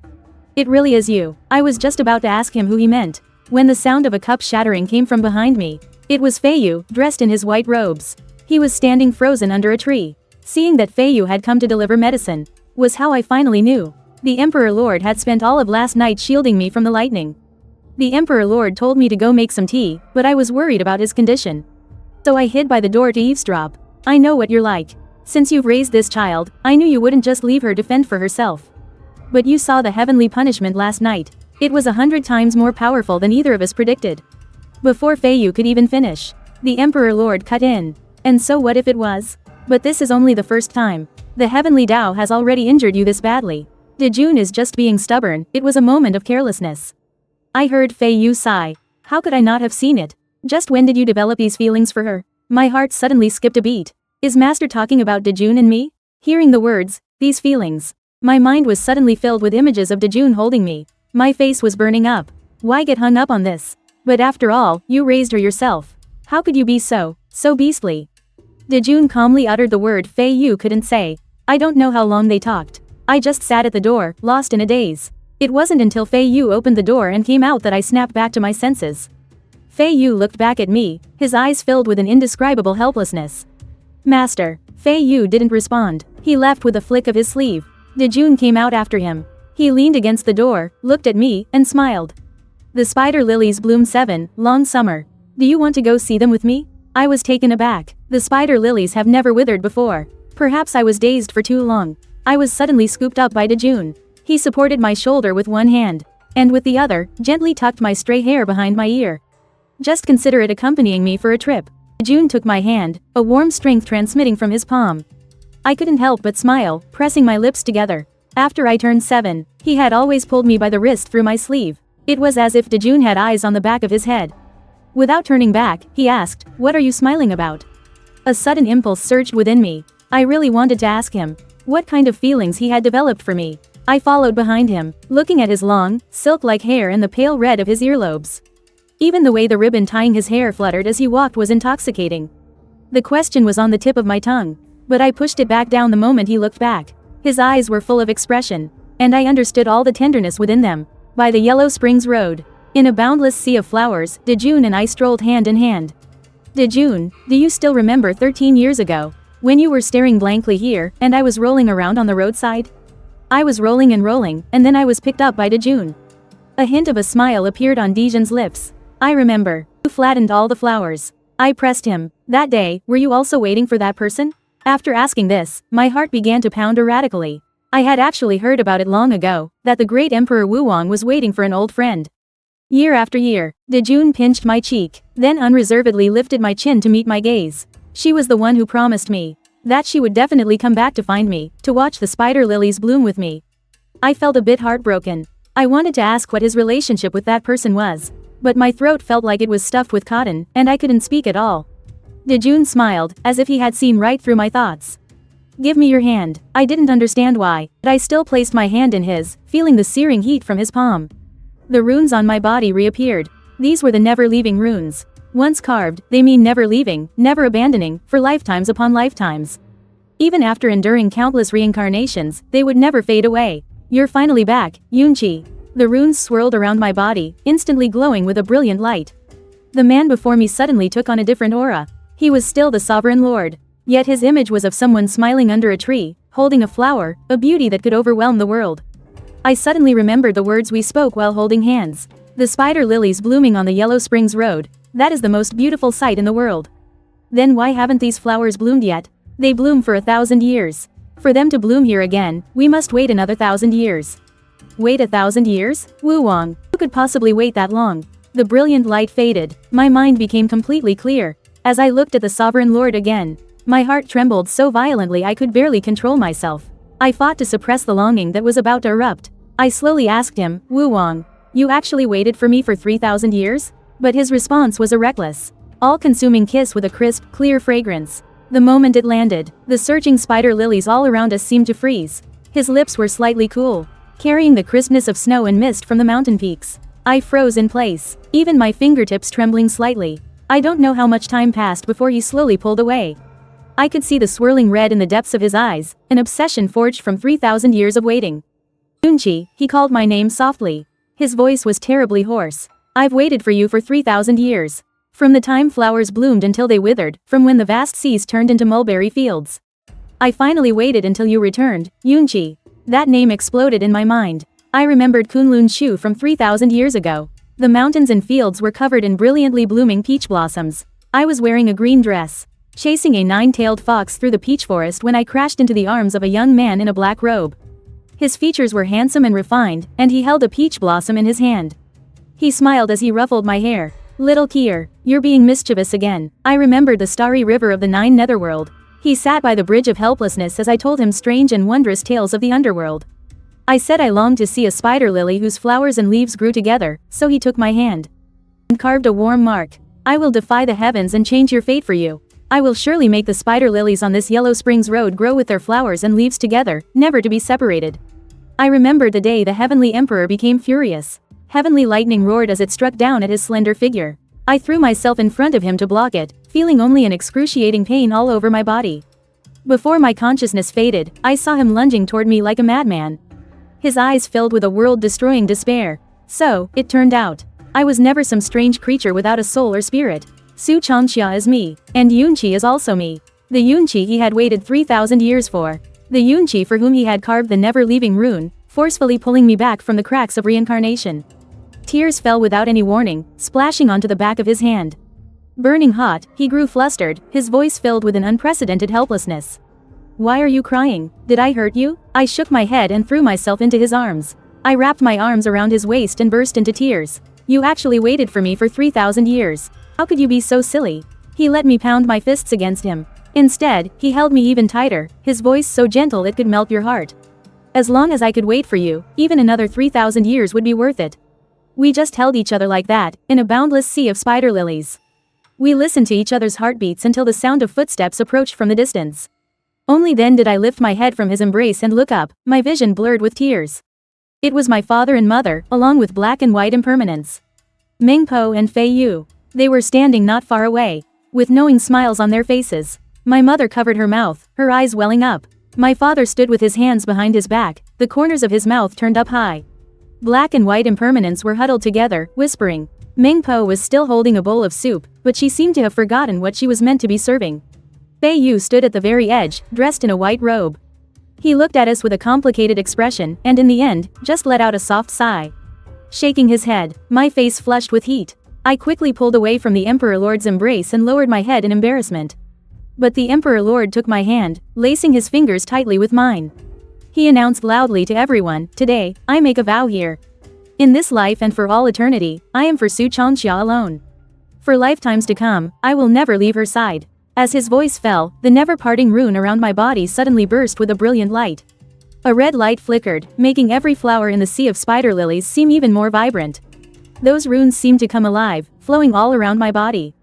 It really is you. I was just about to ask him who he meant, when the sound of a cup shattering came from behind me. It was Feiyu, dressed in his white robes. He was standing frozen under a tree. Seeing that Feiyu had come to deliver medicine, was how I finally knew. The Emperor Lord had spent all of last night shielding me from the lightning. The Emperor Lord told me to go make some tea, but I was worried about his condition. So I hid by the door to eavesdrop. I know what you're like. Since you've raised this child, I knew you wouldn't just leave her to fend for herself. But you saw the heavenly punishment last night. It was 100 times more powerful than either of us predicted. Before Feiyu could even finish, the Emperor Lord cut in. And so what if it was? But this is only the first time. The heavenly Tao has already injured you this badly. Dejun is just being stubborn. It was a moment of carelessness. I heard Feiyu sigh. How could I not have seen it? Just when did you develop these feelings for her? My heart suddenly skipped a beat. Is Master talking about Dejun and me? Hearing the words, these feelings. My mind was suddenly filled with images of Dejun holding me. My face was burning up. Why get hung up on this? But after all, you raised her yourself. How could you be so beastly? Dejun calmly uttered the word Fei Yu couldn't say. I don't know how long they talked. I just sat at the door, lost in a daze. It wasn't until Fei Yu opened the door and came out that I snapped back to my senses. Fei Yu looked back at me, his eyes filled with an indescribable helplessness. Master. Fei Yu didn't respond. He left with a flick of his sleeve. Dejun came out after him. He leaned against the door, looked at me, and smiled. The spider lilies bloom 7, long summer. Do you want to go see them with me? I was taken aback. The spider lilies have never withered before. Perhaps I was dazed for too long. I was suddenly scooped up by Dejun. He supported my shoulder with one hand, and with the other, gently tucked my stray hair behind my ear. Just consider it accompanying me for a trip. Dejun took my hand, a warm strength transmitting from his palm. I couldn't help but smile, pressing my lips together. After I turned 7, he had always pulled me by the wrist through my sleeve. It was as if Dejun had eyes on the back of his head. Without turning back, he asked, "What are you smiling about?" A sudden impulse surged within me. I really wanted to ask him what kind of feelings he had developed for me. I followed behind him, looking at his long, silk-like hair and the pale red of his earlobes. Even the way the ribbon tying his hair fluttered as he walked was intoxicating. The question was on the tip of my tongue, but I pushed it back down the moment he looked back. His eyes were full of expression, and I understood all the tenderness within them. By the Yellow Springs Road, in a boundless sea of flowers, Dejun and I strolled hand in hand. Dejun, do you still remember 13 years ago, when you were staring blankly here, and I was rolling around on the roadside? I was rolling, and then I was picked up by Dejun. A hint of a smile appeared on Dejun's lips. I remember. You flattened all the flowers. I pressed him. That day, were you also waiting for that person? After asking this, my heart began to pound erratically. I had actually heard about it long ago, that the great Emperor Wuwang was waiting for an old friend. Year after year, Dejun pinched my cheek, then unreservedly lifted my chin to meet my gaze. She was the one who promised me that she would definitely come back to find me, to watch the spider lilies bloom with me. I felt a bit heartbroken. I wanted to ask what his relationship with that person was, but my throat felt like it was stuffed with cotton, and I couldn't speak at all. Dejun smiled, as if he had seen right through my thoughts. Give me your hand. I didn't understand why, but I still placed my hand in his, feeling the searing heat from his palm. The runes on my body reappeared. These were the never-leaving runes. Once carved, they mean never leaving, never abandoning, for lifetimes upon lifetimes. Even after enduring countless reincarnations, they would never fade away. You're finally back, Yunqi. The runes swirled around my body, instantly glowing with a brilliant light. The man before me suddenly took on a different aura. He was still the sovereign lord. Yet his image was of someone smiling under a tree, holding a flower, a beauty that could overwhelm the world. I suddenly remembered the words we spoke while holding hands. The spider lilies blooming on the Yellow Springs Road. That is the most beautiful sight in the world. Then why haven't these flowers bloomed yet? They bloom for 1,000 years. For them to bloom here again, we must wait another 1,000 years. Wait 1,000 years? Wuwang, who could possibly wait that long? The brilliant light faded. My mind became completely clear. As I looked at the sovereign lord again, my heart trembled so violently I could barely control myself. I fought to suppress the longing that was about to erupt. I slowly asked him, Wuwang, you actually waited for me for 3,000 years? But his response was a reckless, all-consuming kiss with a crisp, clear fragrance. The moment it landed, the surging spider lilies all around us seemed to freeze. His lips were slightly cool, carrying the crispness of snow and mist from the mountain peaks. I froze in place, even my fingertips trembling slightly. I don't know how much time passed before he slowly pulled away. I could see the swirling red in the depths of his eyes, an obsession forged from 3,000 years of waiting. Yunqi, he called my name softly. His voice was terribly hoarse. I've waited for you for 3,000 years. From the time flowers bloomed until they withered, from when the vast seas turned into mulberry fields. I finally waited until you returned, Yunqi. That name exploded in my mind. I remembered Kunlun Shu from 3,000 years ago. The mountains and fields were covered in brilliantly blooming peach blossoms. I was wearing a green dress, chasing a nine-tailed fox through the peach forest when I crashed into the arms of a young man in a black robe. His features were handsome and refined, and he held a peach blossom in his hand. He smiled as he ruffled my hair. Little Kier, you're being mischievous again. I remembered the starry river of the Nine Netherworld. He sat by the bridge of helplessness as I told him strange and wondrous tales of the underworld. I said I longed to see a spider lily whose flowers and leaves grew together, so he took my hand and carved a warm mark. I will defy the heavens and change your fate for you. I will surely make the spider lilies on this Yellow Springs Road grow with their flowers and leaves together, never to be separated. I remembered the day the heavenly emperor became furious. Heavenly lightning roared as it struck down at his slender figure. I threw myself in front of him to block it, feeling only an excruciating pain all over my body. Before my consciousness faded, I saw him lunging toward me like a madman. His eyes filled with a world-destroying despair. So, it turned out, I was never some strange creature without a soul or spirit. Su Changxia is me, and Yunqi is also me. The Yunqi he had waited 3,000 years for. The Yunqi for whom he had carved the never-leaving rune, forcefully pulling me back from the cracks of reincarnation. Tears fell without any warning, splashing onto the back of his hand. Burning hot, he grew flustered, his voice filled with an unprecedented helplessness. Why are you crying? Did I hurt you? I shook my head and threw myself into his arms. I wrapped my arms around his waist and burst into tears. You actually waited for me for 3,000 years. How could you be so silly? He let me pound my fists against him. Instead, he held me even tighter, his voice so gentle it could melt your heart. As long as I could wait for you, even another 3,000 years would be worth it. We just held each other like that, in a boundless sea of spider lilies. We listened to each other's heartbeats until the sound of footsteps approached from the distance. Only then did I lift my head from his embrace and look up, my vision blurred with tears. It was my father and mother, along with black and white impermanence. Ming Po and Fei Yu. They were standing not far away, with knowing smiles on their faces. My mother covered her mouth, her eyes welling up. My father stood with his hands behind his back, the corners of his mouth turned up high. Black and white impermanence were huddled together, whispering. Ming Po was still holding a bowl of soup, but she seemed to have forgotten what she was meant to be serving. Fei Yu stood at the very edge, dressed in a white robe. He looked at us with a complicated expression, and in the end, just let out a soft sigh. Shaking his head, my face flushed with heat. I quickly pulled away from the Emperor Lord's embrace and lowered my head in embarrassment. But the Emperor Lord took my hand, lacing his fingers tightly with mine. He announced loudly to everyone, today, I make a vow here. In this life and for all eternity, I am for Su Changxia alone. For lifetimes to come, I will never leave her side. As his voice fell, the never-parting rune around my body suddenly burst with a brilliant light. A red light flickered, making every flower in the sea of spider lilies seem even more vibrant. Those runes seemed to come alive, flowing all around my body.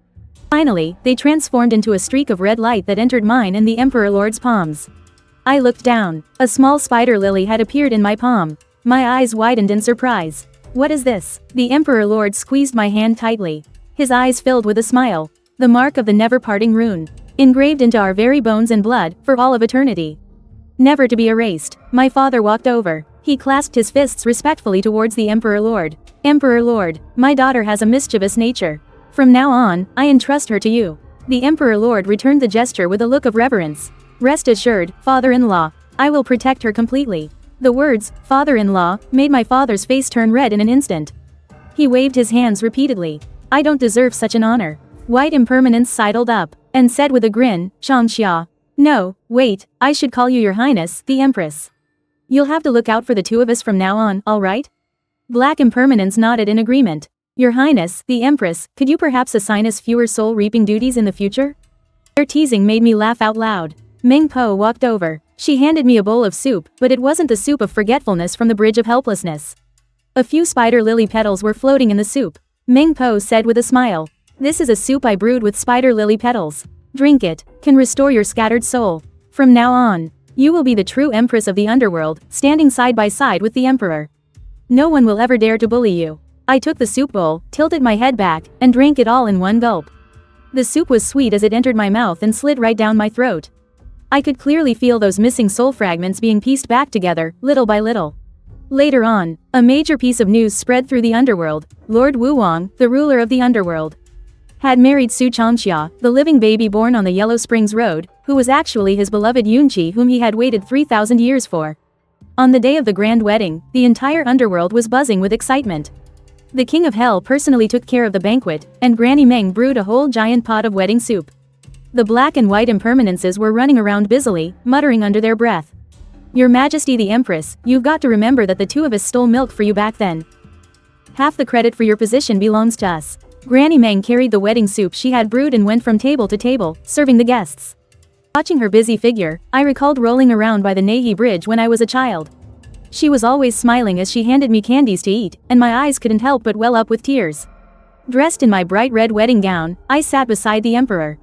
Finally, they transformed into a streak of red light that entered mine and the Emperor Lord's palms. I looked down. A small spider lily had appeared in my palm. My eyes widened in surprise. What is this? The Emperor Lord squeezed my hand tightly. His eyes filled with a smile. The mark of the never-parting rune. Engraved into our very bones and blood, for all of eternity. Never to be erased. My father walked over. He clasped his fists respectfully towards the Emperor Lord. Emperor Lord, my daughter has a mischievous nature. From now on, I entrust her to you. The Emperor Lord returned the gesture with a look of reverence. Rest assured, father-in-law, I will protect her completely. The words, father-in-law, made my father's face turn red in an instant. He waved his hands repeatedly. I don't deserve such an honor. White impermanence sidled up, and said with a grin, Changxia. No, wait, I should call you your highness, the empress. You'll have to look out for the two of us from now on, alright? Black impermanence nodded in agreement. Your highness, the empress, could you perhaps assign us fewer soul-reaping duties in the future? Their teasing made me laugh out loud. Ming Po walked over. She handed me a bowl of soup, but it wasn't the soup of forgetfulness from the bridge of helplessness. A few spider lily petals were floating in the soup. Ming Po said with a smile. This is a soup I brewed with spider lily petals. Drink it, can restore your scattered soul. From now on, you will be the true empress of the underworld, standing side by side with the emperor. No one will ever dare to bully you. I took the soup bowl, tilted my head back, and drank it all in one gulp. The soup was sweet as it entered my mouth and slid right down my throat. I could clearly feel those missing soul fragments being pieced back together, little by little. Later on, a major piece of news spread through the underworld. Lord Wuwang, the ruler of the underworld, had married Su Changxia, the living baby born on the Yellow Springs Road, who was actually his beloved Yunqi whom he had waited 3,000 years for. On the day of the grand wedding, the entire underworld was buzzing with excitement. The King of Hell personally took care of the banquet, and Granny Meng brewed a whole giant pot of wedding soup. The black and white impermanences were running around busily, muttering under their breath. Your Majesty the Empress, you've got to remember that the two of us stole milk for you back then. Half the credit for your position belongs to us. Granny Meng carried the wedding soup she had brewed and went from table to table, serving the guests. Watching her busy figure, I recalled rolling around by the Nahi Bridge when I was a child. She was always smiling as she handed me candies to eat, and my eyes couldn't help but well up with tears. Dressed in my bright red wedding gown, I sat beside the Emperor.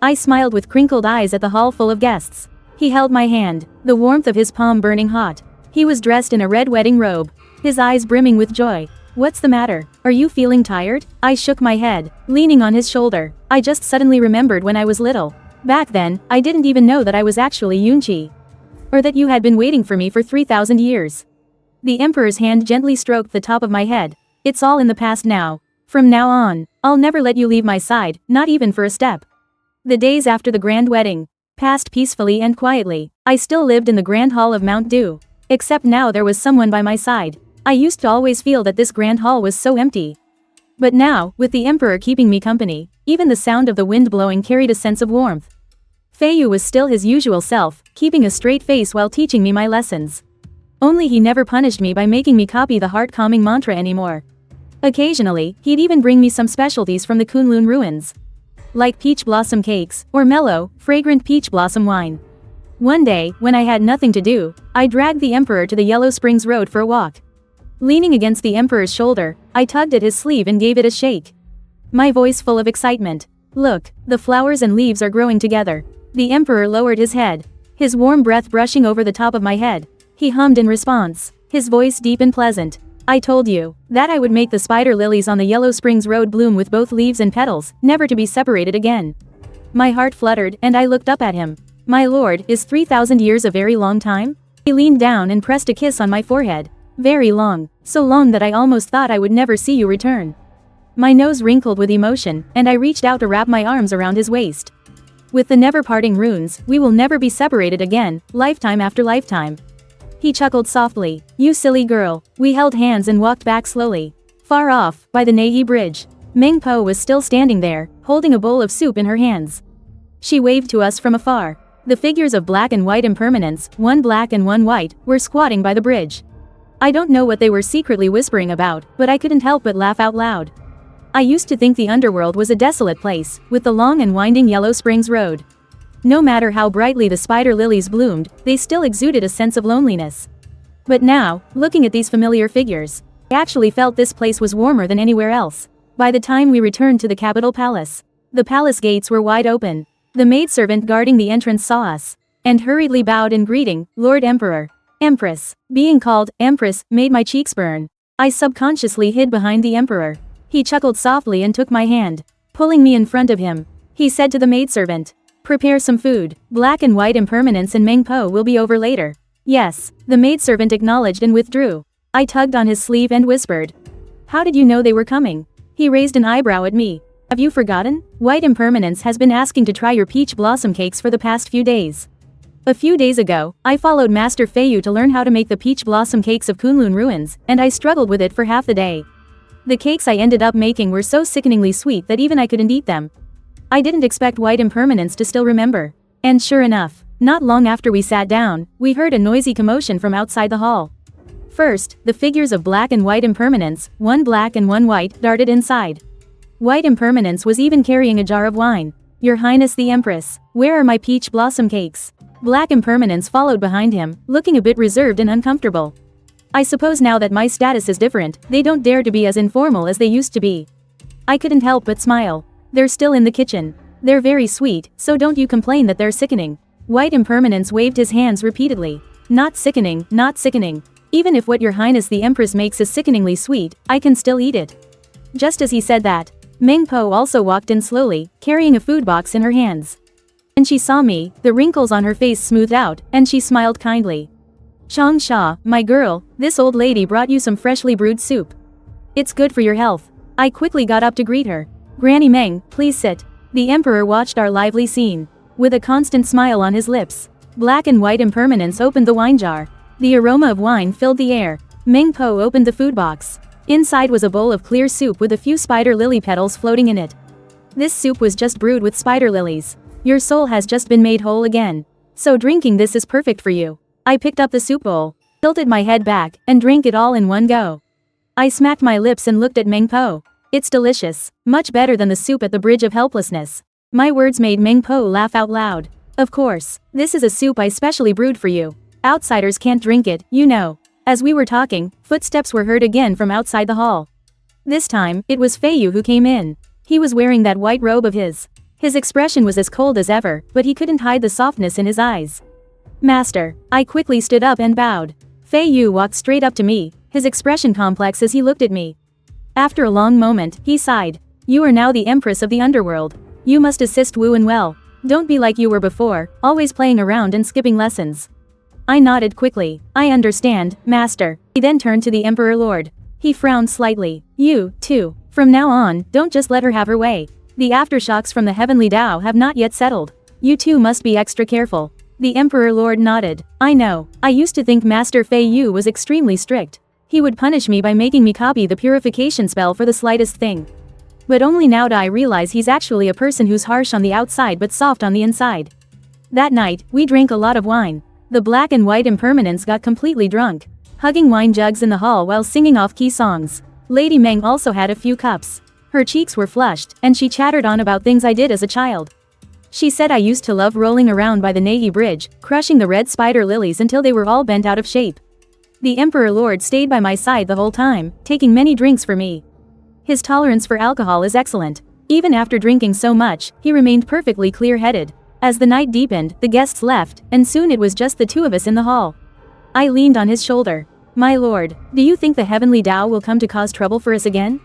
I smiled with crinkled eyes at the hall full of guests. He held my hand, the warmth of his palm burning hot. He was dressed in a red wedding robe, his eyes brimming with joy. What's the matter? Are you feeling tired? I shook my head, leaning on his shoulder. I just suddenly remembered when I was little. Back then, I didn't even know that I was actually Yunchi. Or that you had been waiting for me for 3,000 years. The Emperor's hand gently stroked the top of my head. It's all in the past now. From now on, I'll never let you leave my side, not even for a step. The days after the grand wedding passed peacefully and quietly. I still lived in the grand hall of Mount Dew. Except now there was someone by my side. I used to always feel that this grand hall was so empty. But now, with the Emperor keeping me company, even the sound of the wind blowing carried a sense of warmth. Feiyu was still his usual self, keeping a straight face while teaching me my lessons. Only he never punished me by making me copy the heart-calming mantra anymore. Occasionally, he'd even bring me some specialties from the Kunlun ruins. Like peach blossom cakes, or mellow, fragrant peach blossom wine. One day, when I had nothing to do, I dragged the Emperor to the Yellow Springs Road for a walk. Leaning against the Emperor's shoulder, I tugged at his sleeve and gave it a shake. My voice full of excitement. Look, the flowers and leaves are growing together. The Emperor lowered his head, his warm breath brushing over the top of my head. He hummed in response, his voice deep and pleasant. I told you that I would make the spider lilies on the Yellow Springs Road bloom with both leaves and petals, never to be separated again. My heart fluttered and I looked up at him. My lord, is 3,000 years a very long time? He leaned down and pressed a kiss on my forehead. Very long, so long that I almost thought I would never see you return. My nose wrinkled with emotion, and I reached out to wrap my arms around his waist. With the never-parting runes, we will never be separated again, lifetime after lifetime. He chuckled softly. You silly girl. We held hands and walked back slowly. Far off, by the Neihi Bridge, Meng Po was still standing there, holding a bowl of soup in her hands. She waved to us from afar. The figures of black and white impermanents, one black and one white, were squatting by the bridge. I don't know what they were secretly whispering about, but I couldn't help but laugh out loud. I used to think the underworld was a desolate place, with the long and winding Yellow Springs Road. No matter how brightly the spider lilies bloomed, they still exuded a sense of loneliness. But now, looking at these familiar figures, I actually felt this place was warmer than anywhere else. By the time we returned to the capital palace, the palace gates were wide open. The maidservant guarding the entrance saw us, and hurriedly bowed in greeting, Lord Emperor. Empress. Being called Empress made my cheeks burn. I subconsciously hid behind the Emperor. He chuckled softly and took my hand, pulling me in front of him. He said to the maidservant, prepare some food. Black and white impermanence and Meng Po will be over later. Yes, the maidservant acknowledged and withdrew. I tugged on his sleeve and whispered. How did you know they were coming? He raised an eyebrow at me. Have you forgotten? White impermanence has been asking to try your peach blossom cakes for the past few days. A few days ago, I followed Master Feiyu to learn how to make the peach blossom cakes of Kunlun ruins, and I struggled with it for half the day. The cakes I ended up making were so sickeningly sweet that even I couldn't eat them. I didn't expect white impermanence to still remember. And sure enough, not long after we sat down, we heard a noisy commotion from outside the hall. First, the figures of black and white impermanence, one black and one white, darted inside. White impermanence was even carrying a jar of wine. Your Highness the Empress, where are my peach blossom cakes? Black impermanence followed behind him, looking a bit reserved and uncomfortable. I suppose now that my status is different, they don't dare to be as informal as they used to be. I couldn't help but smile. They're still in the kitchen. They're very sweet, so don't you complain that they're sickening. White impermanence waved his hands repeatedly. Not sickening, not sickening. Even if what your Highness the Empress makes is sickeningly sweet, I can still eat it. Just as he said that, Meng Po also walked in slowly, carrying a food box in her hands. When she saw me, the wrinkles on her face smoothed out, and she smiled kindly. Chang Sha, my girl, this old lady brought you some freshly brewed soup. It's good for your health. I quickly got up to greet her. Granny Meng, please sit. The Emperor watched our lively scene. With a constant smile on his lips. Black and white impermanence opened the wine jar. The aroma of wine filled the air. Meng Po opened the food box. Inside was a bowl of clear soup with a few spider lily petals floating in it. This soup was just brewed with spider lilies. Your soul has just been made whole again. So drinking this is perfect for you. I picked up the soup bowl, tilted my head back, and drank it all in one go. I smacked my lips and looked at Meng Po. It's delicious, much better than the soup at the Bridge of Helplessness. My words made Meng Po laugh out loud. Of course, this is a soup I specially brewed for you. Outsiders can't drink it, you know. As we were talking, footsteps were heard again from outside the hall. This time, it was Feiyu who came in. He was wearing that white robe of his. His expression was as cold as ever, but he couldn't hide the softness in his eyes. Master. I quickly stood up and bowed. Feiyu walked straight up to me, his expression complex as he looked at me. After a long moment, he sighed. You are now the Empress of the Underworld. You must assist Wu and well. Don't be like you were before, always playing around and skipping lessons. I nodded quickly. I understand, Master. He then turned to the Emperor Lord. He frowned slightly. You, too. From now on, don't just let her have her way. The aftershocks from the heavenly Tao have not yet settled. You too must be extra careful. The Emperor Lord nodded. I know. I used to think Master Fei Yu was extremely strict. He would punish me by making me copy the purification spell for the slightest thing. But only now do I realize he's actually a person who's harsh on the outside but soft on the inside. That night, we drank a lot of wine. The black and white impermanents got completely drunk, hugging wine jugs in the hall while singing off-key songs. Lady Meng also had a few cups. Her cheeks were flushed, and she chattered on about things I did as a child. She said I used to love rolling around by the Negi Bridge, crushing the red spider lilies until they were all bent out of shape. The Emperor Lord stayed by my side the whole time, taking many drinks for me. His tolerance for alcohol is excellent. Even after drinking so much, he remained perfectly clear-headed. As the night deepened, the guests left, and soon it was just the two of us in the hall. I leaned on his shoulder. My lord, do you think the heavenly Tao will come to cause trouble for us again?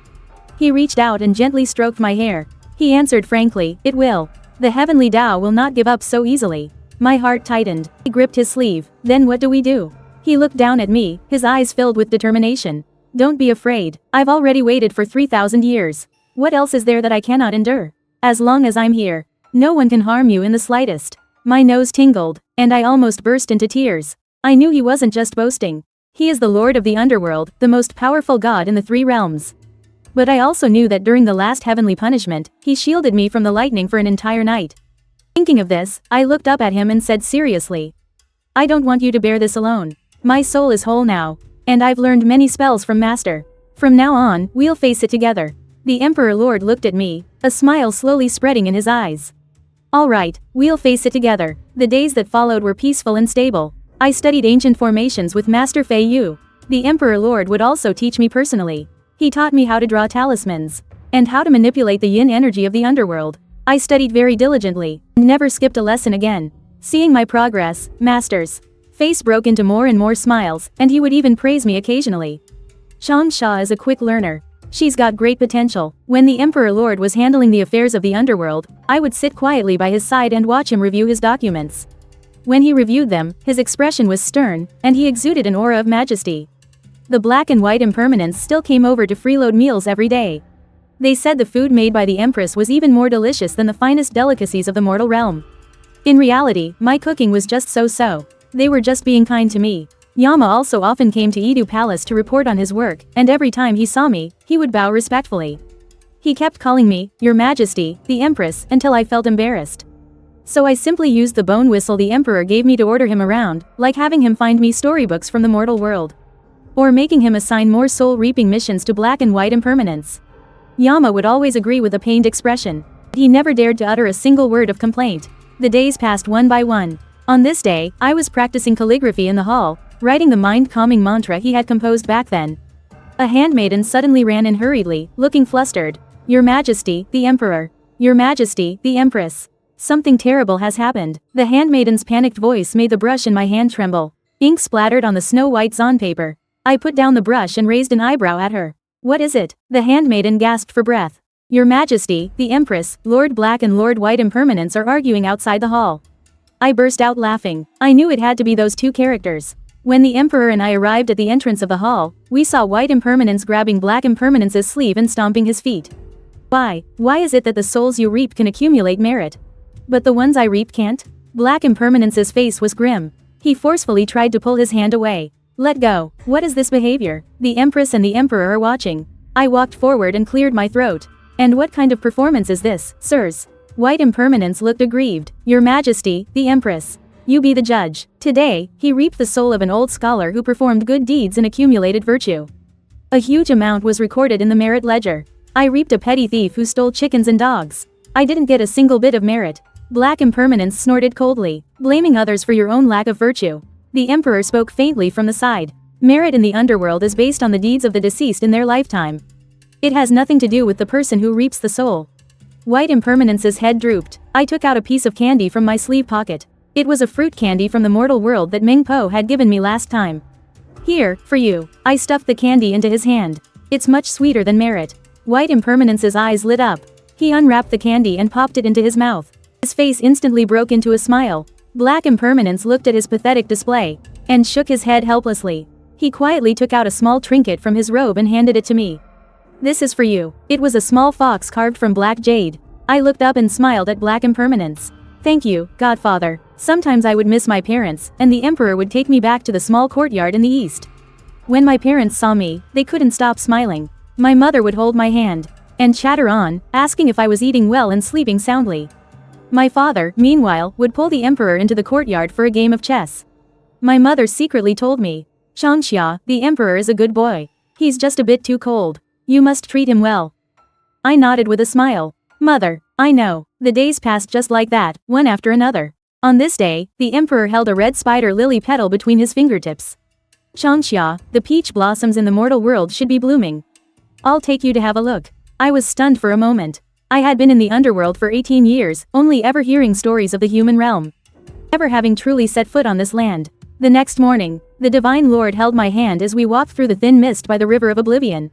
He reached out and gently stroked my hair. He answered frankly, it will. The heavenly Tao will not give up so easily. My heart tightened. He gripped his sleeve. Then what do we do? He looked down at me, his eyes filled with determination. Don't be afraid. I've already waited for 3,000 years. What else is there that I cannot endure? As long as I'm here, no one can harm you in the slightest. My nose tingled, and I almost burst into tears. I knew he wasn't just boasting. He is the Lord of the Underworld, the most powerful god in the three realms. But I also knew that during the last heavenly punishment, he shielded me from the lightning for an entire night. Thinking of this, I looked up at him and said seriously, I don't want you to bear this alone. My soul is whole now, and I've learned many spells from Master. From now on, we'll face it together. The Emperor Lord looked at me, a smile slowly spreading in his eyes. All right, we'll face it together. The days that followed were peaceful and stable. I studied ancient formations with Master Fei Yu. The Emperor Lord would also teach me personally. He taught me how to draw talismans, and how to manipulate the yin energy of the underworld. I studied very diligently, and never skipped a lesson again. Seeing my progress, Master's face broke into more and more smiles, and he would even praise me occasionally. Shang Sha is a quick learner. She's got great potential. When the Emperor Lord was handling the affairs of the underworld, I would sit quietly by his side and watch him review his documents. When he reviewed them, his expression was stern, and he exuded an aura of majesty. The black and white impermanents still came over to freeload meals every day. They said the food made by the Empress was even more delicious than the finest delicacies of the mortal realm. In reality, my cooking was just so-so. They were just being kind to me. Yama also often came to Edu Palace to report on his work, and every time he saw me, he would bow respectfully. He kept calling me, Your Majesty, the Empress, until I felt embarrassed. So I simply used the bone whistle the Emperor gave me to order him around, like having him find me storybooks from the mortal world. Or making him assign more soul-reaping missions to black and white impermanents. Yama would always agree with a pained expression. He never dared to utter a single word of complaint. The days passed one by one. On this day, I was practicing calligraphy in the hall, writing the mind-calming mantra he had composed back then. A handmaiden suddenly ran in hurriedly, looking flustered. Your Majesty, the Emperor. Your Majesty, the Empress. Something terrible has happened. The handmaiden's panicked voice made the brush in my hand tremble. Ink splattered on the snow-white zon paper. I put down the brush and raised an eyebrow at her. What is it? The handmaiden gasped for breath. Your Majesty, the Empress, Lord Black and Lord White impermanents are arguing outside the hall. I burst out laughing. I knew it had to be those two characters. When the Emperor and I arrived at the entrance of the hall, we saw White Impermanence grabbing Black Impermanence's sleeve and stomping his feet. Why is it that the souls you reap can accumulate merit, but the ones I reap can't? Black Impermanence's face was grim. He forcefully tried to pull his hand away. Let go. What is this behavior? The Empress and the Emperor are watching. I walked forward and cleared my throat. And what kind of performance is this, sirs? White Impermanence looked aggrieved. Your Majesty, the Empress. You be the judge. Today, he reaped the soul of an old scholar who performed good deeds and accumulated virtue. A huge amount was recorded in the merit ledger. I reaped a petty thief who stole chickens and dogs. I didn't get a single bit of merit. Black Impermanence snorted coldly, blaming others for your own lack of virtue. The Emperor spoke faintly from the side. Merit in the underworld is based on the deeds of the deceased in their lifetime. It has nothing to do with the person who reaps the soul. White Impermanence's head drooped. I took out a piece of candy from my sleeve pocket. It was a fruit candy from the mortal world that Ming Po had given me last time. Here, for you. I stuffed the candy into his hand. It's much sweeter than merit. White Impermanence's eyes lit up. He unwrapped the candy and popped it into his mouth. His face instantly broke into a smile. Black Impermanence looked at his pathetic display and shook his head helplessly. He quietly took out a small trinket from his robe and handed it to me. This is for you. It was a small fox carved from black jade. I looked up and smiled at Black Impermanence. Thank you, Godfather. Sometimes I would miss my parents, and the Emperor would take me back to the small courtyard in the east. When my parents saw me, they couldn't stop smiling. My mother would hold my hand and chatter on, asking if I was eating well and sleeping soundly. My father, meanwhile, would pull the Emperor into the courtyard for a game of chess. My mother secretly told me, Changxia, the Emperor is a good boy. He's just a bit too cold. You must treat him well. I nodded with a smile. Mother, I know. The days passed just like that, one after another. On this day, the Emperor held a red spider lily petal between his fingertips. Changxia, the peach blossoms in the mortal world should be blooming. I'll take you to have a look. I was stunned for a moment. I had been in the underworld for 18 years, only ever hearing stories of the human realm, never having truly set foot on this land. The next morning, the Divine Lord held my hand as we walked through the thin mist by the River of Oblivion.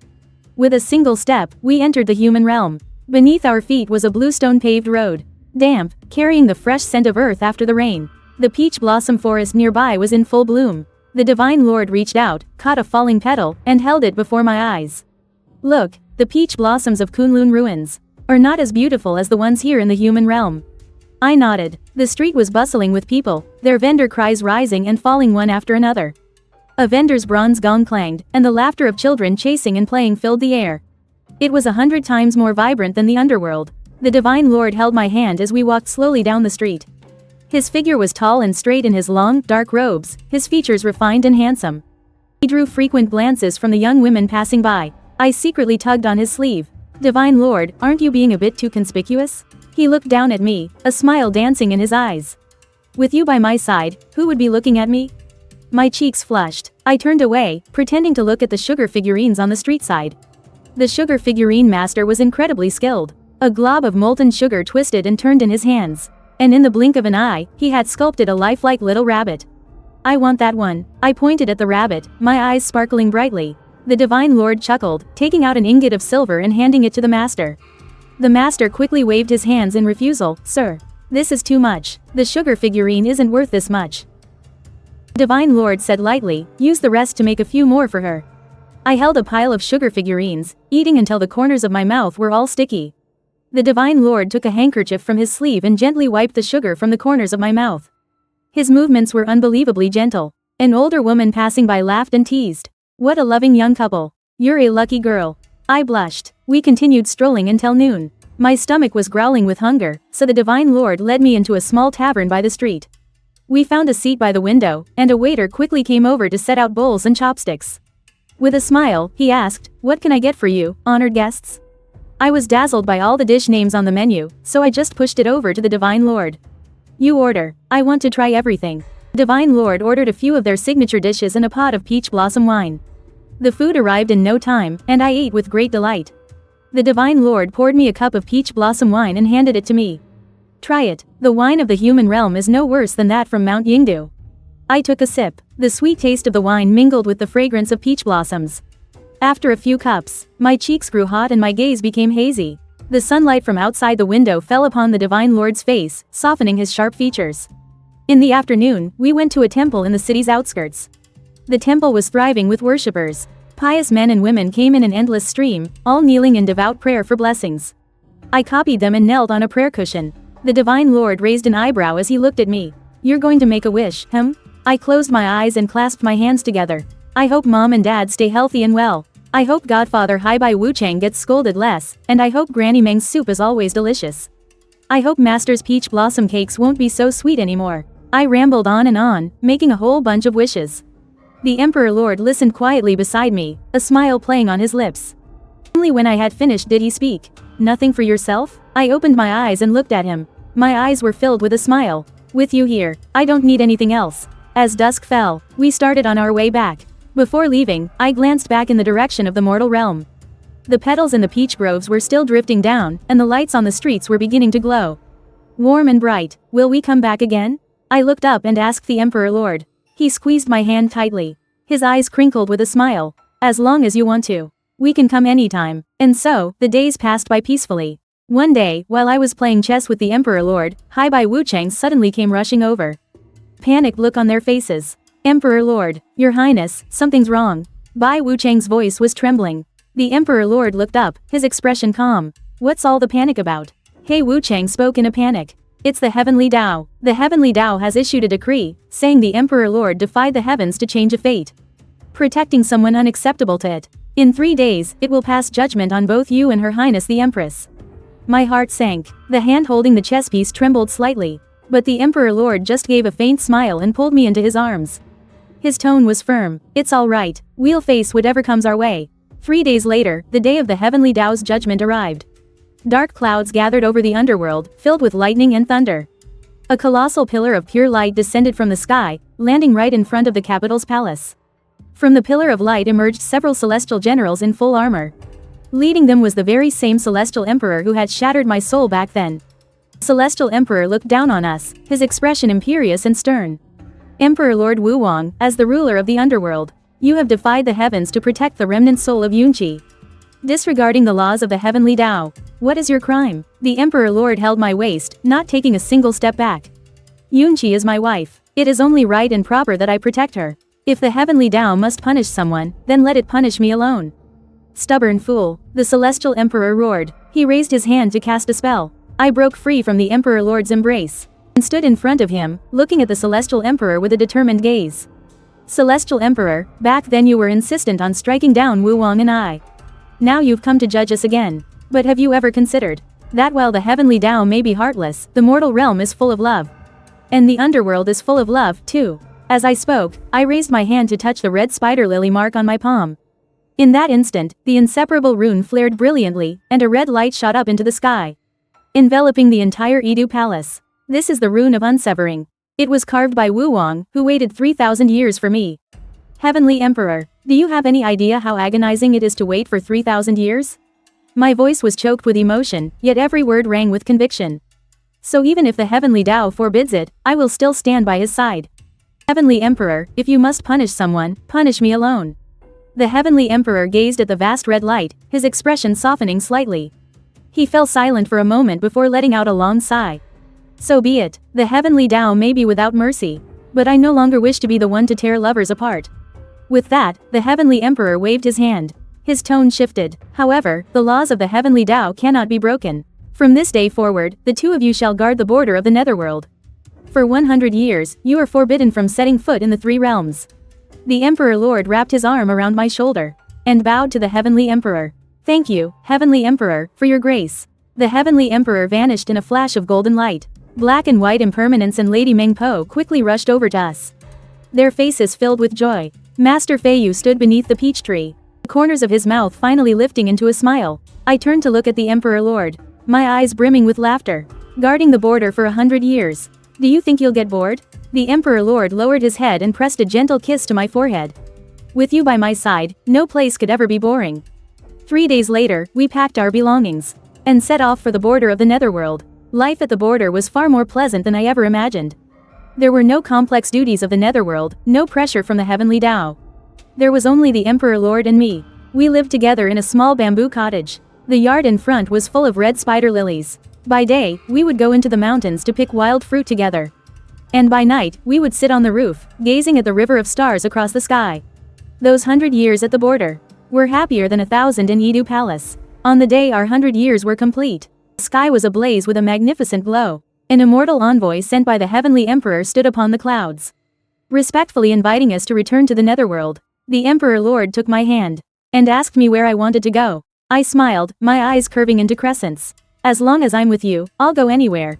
With a single step, we entered the human realm. Beneath our feet was a bluestone paved road, damp, carrying the fresh scent of earth after the rain. The peach blossom forest nearby was in full bloom. The Divine Lord reached out, caught a falling petal, and held it before my eyes. Look, the peach blossoms of Kunlun ruins are not as beautiful as the ones here in the human realm. I nodded. The street was bustling with people, their vendor cries rising and falling one after another. A vendor's bronze gong clanged, and the laughter of children chasing and playing filled the air. It was 100 times more vibrant than the underworld. The Divine Lord held my hand as we walked slowly down the street. His figure was tall and straight in his long, dark robes, his features refined and handsome. He drew frequent glances from the young women passing by. I secretly tugged on his sleeve. Divine Lord, aren't you being a bit too conspicuous? He looked down at me, a smile dancing in his eyes. With you by my side, who would be looking at me? My cheeks flushed. I turned away, pretending to look at the sugar figurines on the street side. The sugar figurine master was incredibly skilled. A glob of molten sugar twisted and turned in his hands. And in the blink of an eye, he had sculpted a lifelike little rabbit. I want that one. I pointed at the rabbit, my eyes sparkling brightly. The Divine Lord chuckled, taking out an ingot of silver and handing it to the master. The master quickly waved his hands in refusal. Sir, this is too much. The sugar figurine isn't worth this much. Divine Lord said lightly, use the rest to make a few more for her. I held a pile of sugar figurines, eating until the corners of my mouth were all sticky. The Divine Lord took a handkerchief from his sleeve and gently wiped the sugar from the corners of my mouth. His movements were unbelievably gentle. An older woman passing by laughed and teased. What a loving young couple. You're a lucky girl. I blushed. We continued strolling until noon. My stomach was growling with hunger, so the Divine Lord led me into a small tavern by the street. We found a seat by the window, and a waiter quickly came over to set out bowls and chopsticks. With a smile, he asked, what can I get for you, honored guests? I was dazzled by all the dish names on the menu, so I just pushed it over to the Divine Lord. You order. I want to try everything. Divine Lord ordered a few of their signature dishes and a pot of peach blossom wine. The food arrived in no time, and I ate with great delight. The Divine Lord poured me a cup of peach blossom wine and handed it to me. Try it. The wine of the human realm is no worse than that from Mount Yingdu. I took a sip. The sweet taste of the wine mingled with the fragrance of peach blossoms. After a few cups, my cheeks grew hot and my gaze became hazy. The sunlight from outside the window fell upon the Divine Lord's face, softening his sharp features. In the afternoon, we went to a temple in the city's outskirts. The temple was thriving with worshippers. Pious men and women came in an endless stream, all kneeling in devout prayer for blessings. I copied them and knelt on a prayer cushion. The Divine Lord raised an eyebrow as he looked at me. You're going to make a wish, I closed my eyes and clasped my hands together. I hope Mom and Dad stay healthy and well. I hope Godfather Haibai Wuchang gets scolded less, and I hope Granny Meng's soup is always delicious. I hope Master's peach blossom cakes won't be so sweet anymore. I rambled on, making a whole bunch of wishes. The Emperor Lord listened quietly beside me, a smile playing on his lips. Only when I had finished did he speak. Nothing for yourself? I opened my eyes and looked at him. My eyes were filled with a smile. With you here, I don't need anything else. As dusk fell, we started on our way back. Before leaving, I glanced back in the direction of the mortal realm. The petals in the peach groves were still drifting down, and the lights on the streets were beginning to glow. Warm and bright. Will we come back again? I looked up and asked the Emperor Lord. He squeezed my hand tightly. His eyes crinkled with a smile. As long as you want to. We can come anytime. And so, the days passed by peacefully. One day, while I was playing chess with the Emperor Lord, Hai Bai Wuchang suddenly came rushing over. Panicked look on their faces. Emperor Lord, Your Highness, something's wrong. Bai Wuchang's voice was trembling. The Emperor Lord looked up, his expression calm. What's all the panic about? He Wuchang spoke in a panic. It's the Heavenly Tao. The Heavenly Tao has issued a decree, saying the Emperor Lord defied the heavens to change a fate, protecting someone unacceptable to it. In 3 days, it will pass judgment on both you and Her Highness the Empress. My heart sank. The hand holding the chess piece trembled slightly. But the Emperor Lord just gave a faint smile and pulled me into his arms. His tone was firm. It's all right. We'll face whatever comes our way. 3 days later, the day of the Heavenly Tao's judgment arrived. Dark clouds gathered over the underworld, filled with lightning and thunder. A colossal pillar of pure light descended from the sky, landing right in front of the capital's palace. From the pillar of light emerged several celestial generals in full armor. Leading them was the very same celestial emperor who had shattered my soul back then. The celestial emperor looked down on us, his expression imperious and stern. Emperor Lord Wu Wang, as the ruler of the underworld, you have defied the heavens to protect the remnant soul of Yunqi, disregarding the laws of the Heavenly Tao. What is your crime? The Emperor Lord held my waist, not taking a single step back. Yunqi is my wife. It is only right and proper that I protect her. If the Heavenly Tao must punish someone, then let it punish me alone. Stubborn fool, the Celestial Emperor roared. He raised his hand to cast a spell. I broke free from the Emperor Lord's embrace and stood in front of him, looking at the Celestial Emperor with a determined gaze. Celestial Emperor, back then you were insistent on striking down Wu Wang and I. Now you've come to judge us again. But have you ever considered that while the Heavenly Tao may be heartless, the mortal realm is full of love? And the underworld is full of love, too. As I spoke, I raised my hand to touch the red spider lily mark on my palm. In that instant, the inseparable rune flared brilliantly, and a red light shot up into the sky, enveloping the entire Edu Palace. This is the rune of unsevering. It was carved by Wu Wang, who waited 3,000 years for me. Heavenly Emperor, do you have any idea how agonizing it is to wait for 3,000 years? My voice was choked with emotion, yet every word rang with conviction. So even if the Heavenly Tao forbids it, I will still stand by his side. Heavenly Emperor, if you must punish someone, punish me alone. The Heavenly Emperor gazed at the vast red light, his expression softening slightly. He fell silent for a moment before letting out a long sigh. So be it. The Heavenly Tao may be without mercy, but I no longer wish to be the one to tear lovers apart. With that, the Heavenly Emperor waved his hand. His tone shifted. However, the laws of the Heavenly Tao cannot be broken. From this day forward, the two of you shall guard the border of the Netherworld. For 100 years, you are forbidden from setting foot in the 3 realms. The Emperor Lord wrapped his arm around my shoulder and bowed to the Heavenly Emperor. Thank you, Heavenly Emperor, for your grace. The Heavenly Emperor vanished in a flash of golden light. Black and White Impermanence and Lady Meng Po quickly rushed over to us, their faces filled with joy. Master Feiyu stood beneath the peach tree, the corners of his mouth finally lifting into a smile. I turned to look at the Emperor Lord, my eyes brimming with laughter. Guarding the border for 100 years. Do you think you'll get bored? The Emperor Lord lowered his head and pressed a gentle kiss to my forehead. With you by my side, no place could ever be boring. 3 days later, we packed our belongings and set off for the border of the Netherworld. Life at the border was far more pleasant than I ever imagined. There were no complex duties of the Netherworld, no pressure from the Heavenly Tao. There was only the Emperor Lord and me. We lived together in a small bamboo cottage. The yard in front was full of red spider lilies. By day, we would go into the mountains to pick wild fruit together. And by night, we would sit on the roof, gazing at the river of stars across the sky. Those 100 years at the border were happier than 1,000 in Edu Palace. On the day our 100 years were complete, the sky was ablaze with a magnificent glow. An immortal envoy sent by the Heavenly Emperor stood upon the clouds, respectfully inviting us to return to the Netherworld. The Emperor Lord took my hand and asked me where I wanted to go. I smiled, my eyes curving into crescents. As long as I'm with you, I'll go anywhere.